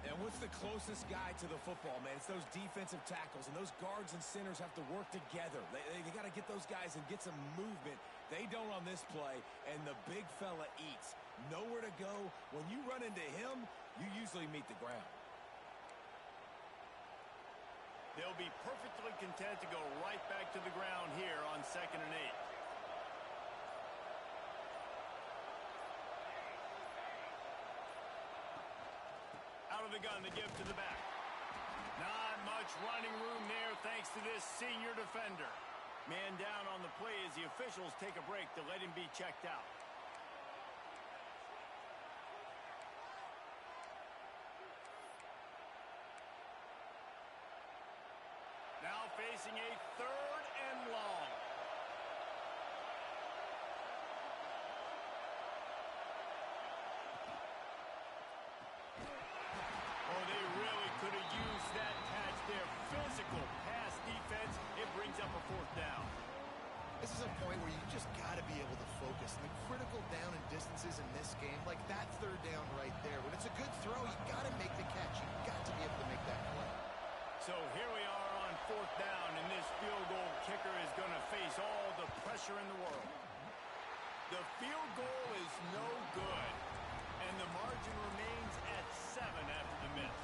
And what's the closest guy to the football, man? It's those defensive tackles, and those guards and centers have to work together. They got to get those guys and get some movement. They don't on this play, and the big fella eats. Nowhere to go. When you run into him, you usually meet the ground. They'll be perfectly content to go right back to the ground here on 2nd and 8. Out of the gun, the give to the back. Not much running room there thanks to this senior defender. Man down on the play as the officials take a break to let him be checked out. Now facing a 3rd and long. Oh, they really could have used that catch there. Physical pass defense. It brings up a 4th down. This is a point point where you just got to be able to focus. And the critical down and distances in this game, like that third down right there, when it's a good throw, you got to make the catch. You got to be able to make that play. So here we are on fourth down, and this field goal kicker is going to face all the pressure in the world. The field goal is no good, and the margin remains at 7 after the miss.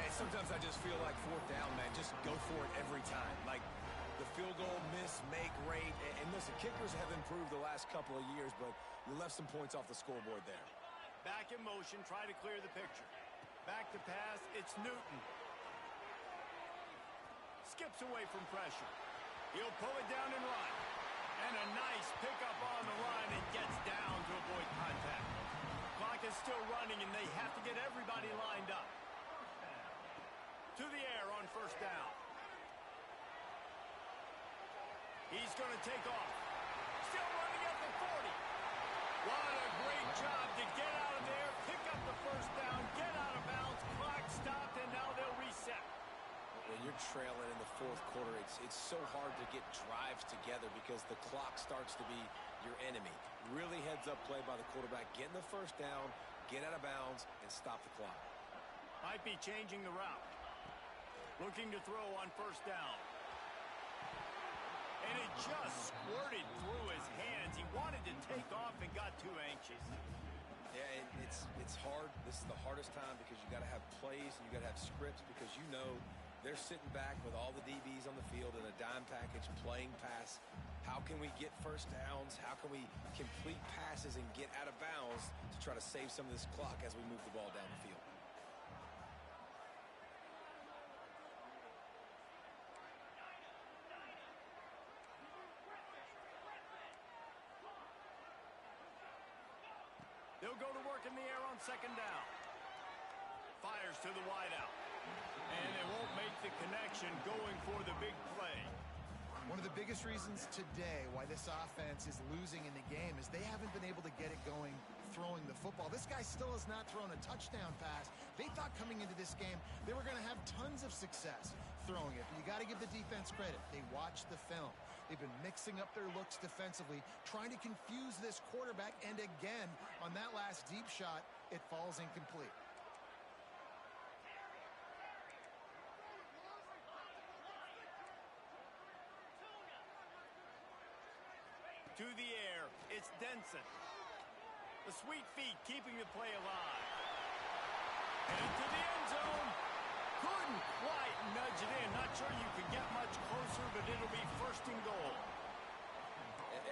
Hey, sometimes I just feel like fourth down, man, just go for it every time. Like the field goal miss, make rate, and listen, kickers have improved the last couple of years, but you left some points off the scoreboard there. Back in motion, try to clear the picture. Back to pass, it's Newton. Skips away from pressure. He'll pull it down and run. And a nice pickup on the run and gets down to avoid contact. Clock is still running, and they have to get everybody lined up. To the air on first down. He's going to take off. Still running at the 40. What a great job to get out of there, pick up the first down, get out of bounds. Clock stopped, and now they'll reset. When you're trailing in the fourth quarter, it's so hard to get drives together because the clock starts to be your enemy. Really heads-up play by the quarterback. Getting the first down, get out of bounds, and stop the clock. Might be changing the route. Looking to throw on first down. And it just squirted through his hands. He wanted to take off and got too anxious. Yeah, it's hard. This is the hardest time because you got to have plays and you got to have scripts because you know they're sitting back with all the DBs on the field in a dime package playing pass. How can we get first downs? How can we complete passes and get out of bounds to try to save some of this clock as we move the ball down the field? They'll go to work in the air on second down. Fires to the wideout. And they won't make the connection going for the big play. One of the biggest reasons today why this offense is losing in the game is they haven't been able to get it going throwing the football. This guy still has not thrown a touchdown pass. They thought coming into this game they were going to have tons of success throwing it. But you got to give the defense credit. They watched the film. They've been mixing up their looks defensively, trying to confuse this quarterback. And again, on that last deep shot, it falls incomplete. To the air, it's Denson. The sweet feet keeping the play alive. And into the end zone. Couldn't quite nudge it in. Not sure you could get much closer, but it'll be first and goal.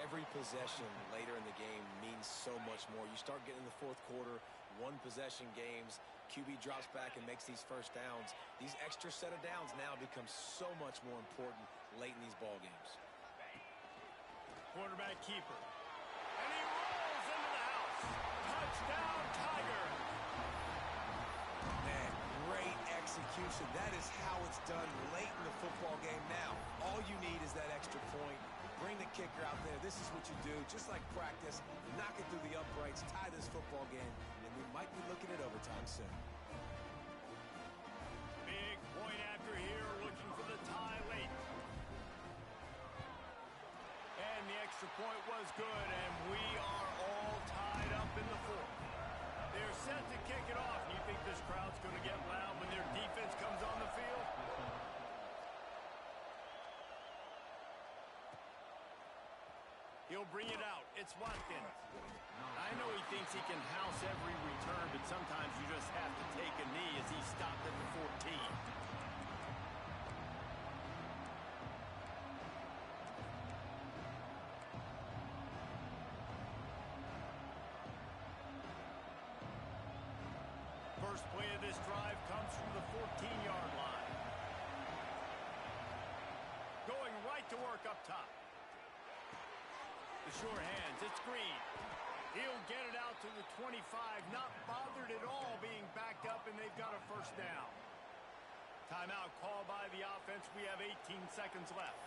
Every possession later in the game means so much more. You start getting in the fourth quarter, one possession games, QB drops back and makes these first downs. These extra set of downs now become so much more important late in these ball games. Quarterback keeper. And he rolls into the house. Touchdown, Tiger. Man, great execution. That is how it's done late in the football game now. All you need is that extra point. Bring the kicker out there. This is what you do. Just like practice, knock it through the uprights, tie this football game, and we might be looking at overtime soon. Big point after here, looking for the tie late. And the extra point was good, and we are all tied up in the fourth. They're set to kick it off. You think this crowd's going to get loud when their defense comes on the field? He'll bring it out. It's Watkins. I know he thinks he can house every return, but sometimes you just have to take a knee as he stopped at the 14. First play of this drive comes from the 14-yard line. Going right to work up top. The sure hands, it's Green. He'll get it out to the 25, not bothered at all being backed up, and they've got a first down. Timeout called by the offense. We have 18 seconds left.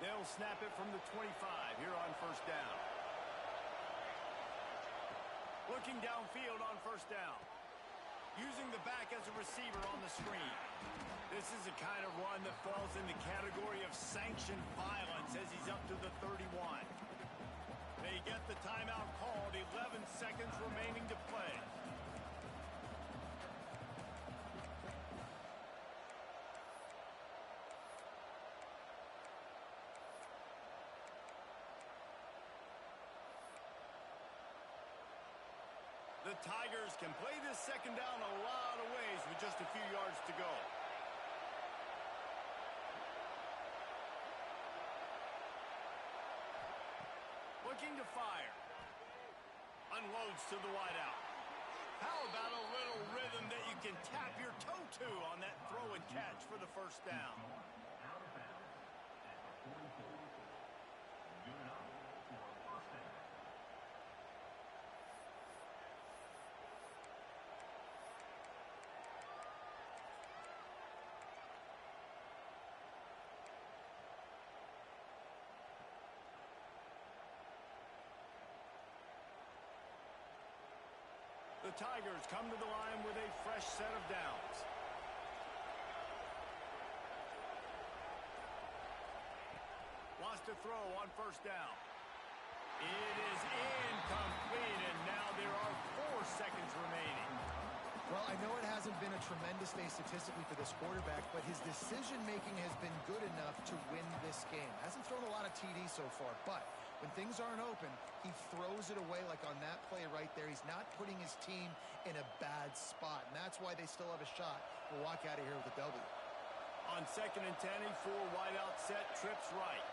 They'll snap it from the 25 here on first down. Looking downfield on first down. Using the back as a receiver on the screen. This is a kind of run that falls in the category of sanctioned violence as he's up to the 31. They get the timeout called. 11 seconds remaining to play. The Tigers can play this second down a lot of ways with just a few yards to go. Looking to fire. Unloads to the wideout. How about a little rhythm that you can tap your toe to on that throw and catch for the first down? The Tigers come to the line with a fresh set of downs. Wants to throw on first down. It is incomplete, and now there are 4 seconds remaining. Well, I know it hasn't been a tremendous day statistically for this quarterback, but his decision-making has been good enough to win this game. Hasn't thrown a lot of TDs so far, but when things aren't open, he throws it away like on that play right there. He's not putting his team in a bad spot, and that's why they still have a shot to walk out of here with a W. On 2nd and 10, he full wideout set, trips right.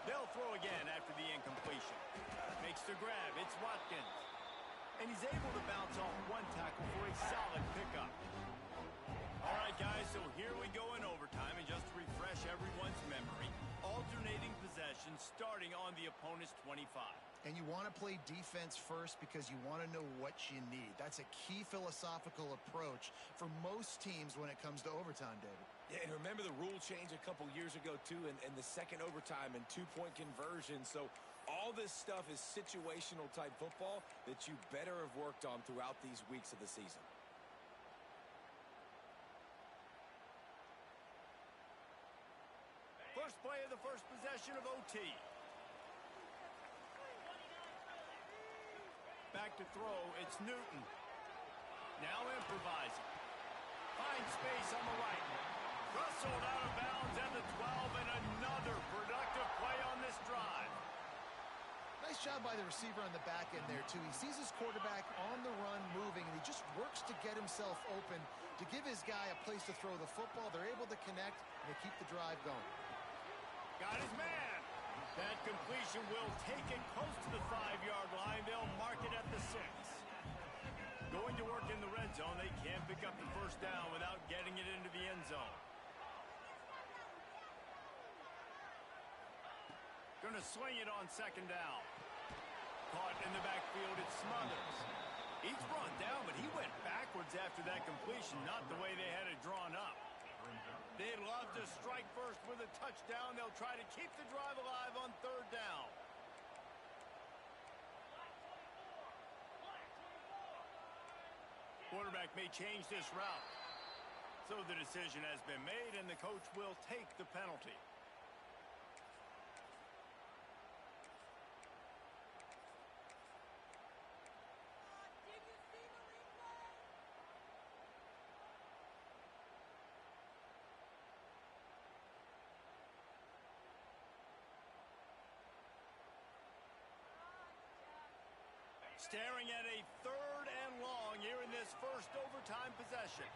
They'll throw again after the incompletion. Makes the grab. It's Watkins. And he's able to bounce off 1 tackle for a solid pickup. All right, guys, so here we go in overtime. And just to refresh everyone's memory, alternating possession starting on the opponent's 25. And you want to play defense first because you want to know what you need. That's a key philosophical approach for most teams when it comes to overtime, David. Yeah, and remember the rule change a couple years ago, too, and the second overtime and 2-point conversion. So all this stuff is situational type football that you better have worked on throughout these weeks of the season. First play of the first possession of OT. Back to throw, it's Newton. Now improvising. Finds space on the right. Rustled out of bounds at the 12, and another productive play on this drive. Nice job by the receiver on the back end there, too. He sees his quarterback on the run moving, and he just works to get himself open to give his guy a place to throw the football. They're able to connect, and they keep the drive going. Got his man. That completion will take it close to the 5-yard line. They'll mark it at the 6. Going to work in the red zone. They can't pick up the first down without getting it into the end zone. Going to swing it on 2nd down. Caught in the backfield, it's Smothers. He's brought down, but he went backwards after that completion, not the way they had it drawn up. They'd love to strike first with a touchdown. They'll try to keep the drive alive on 3rd down. Quarterback may change this route. So the decision has been made, and the coach will take the penalty. Staring at a 3rd and long here in this first overtime possession.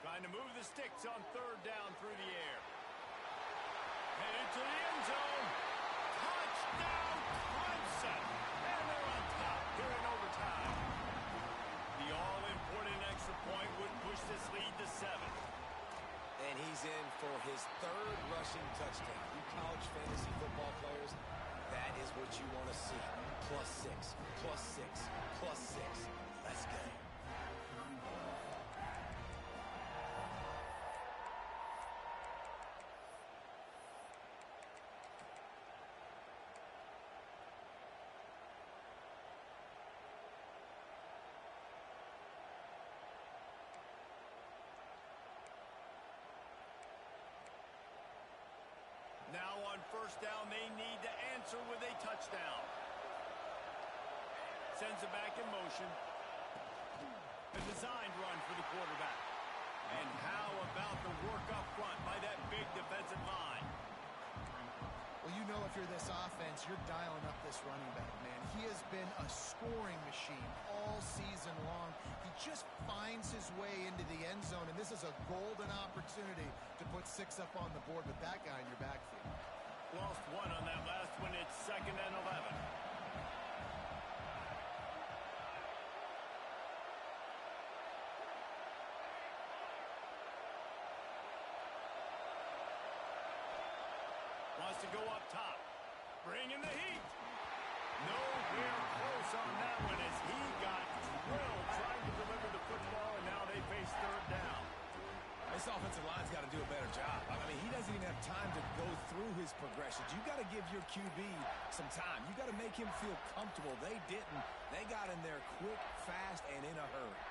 Trying to move the sticks on 3rd down through the air. Headed to the end zone. Touchdown, Clemson. And they're on top here in overtime. The all-important extra point would push this lead to 7. And he's in for his 3rd rushing touchdown. You college fantasy football players, that is what you want to see. +6, +6, +6. Let's go. first down. They need to answer with a touchdown. Sends it back in motion. A designed run for the quarterback. And how about the work up front by that big defensive line? Well, you know if you're this offense, you're dialing up this running back, man. He has been a scoring machine all season long. He just finds his way into the end zone, and this is a golden opportunity to put 6 up on the board with that guy in your backfield. Lost 1 on that last one. It's 2nd and 11. Wants to go up top. Bringing the heat. Nowhere close on that one as he got drilled trying to deliver the football, and now they face 3rd down. This offensive line's got to do a better job. I mean, he doesn't even have time to go through his progressions. You got to give your QB some time. You got to make him feel comfortable. They didn't. They got in there quick, fast, and in a hurry.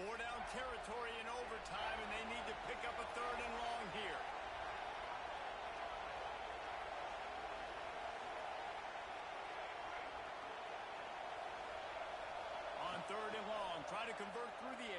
4-down territory in overtime, and they need to pick up a 3rd and long here. On 3rd and long, try to convert through the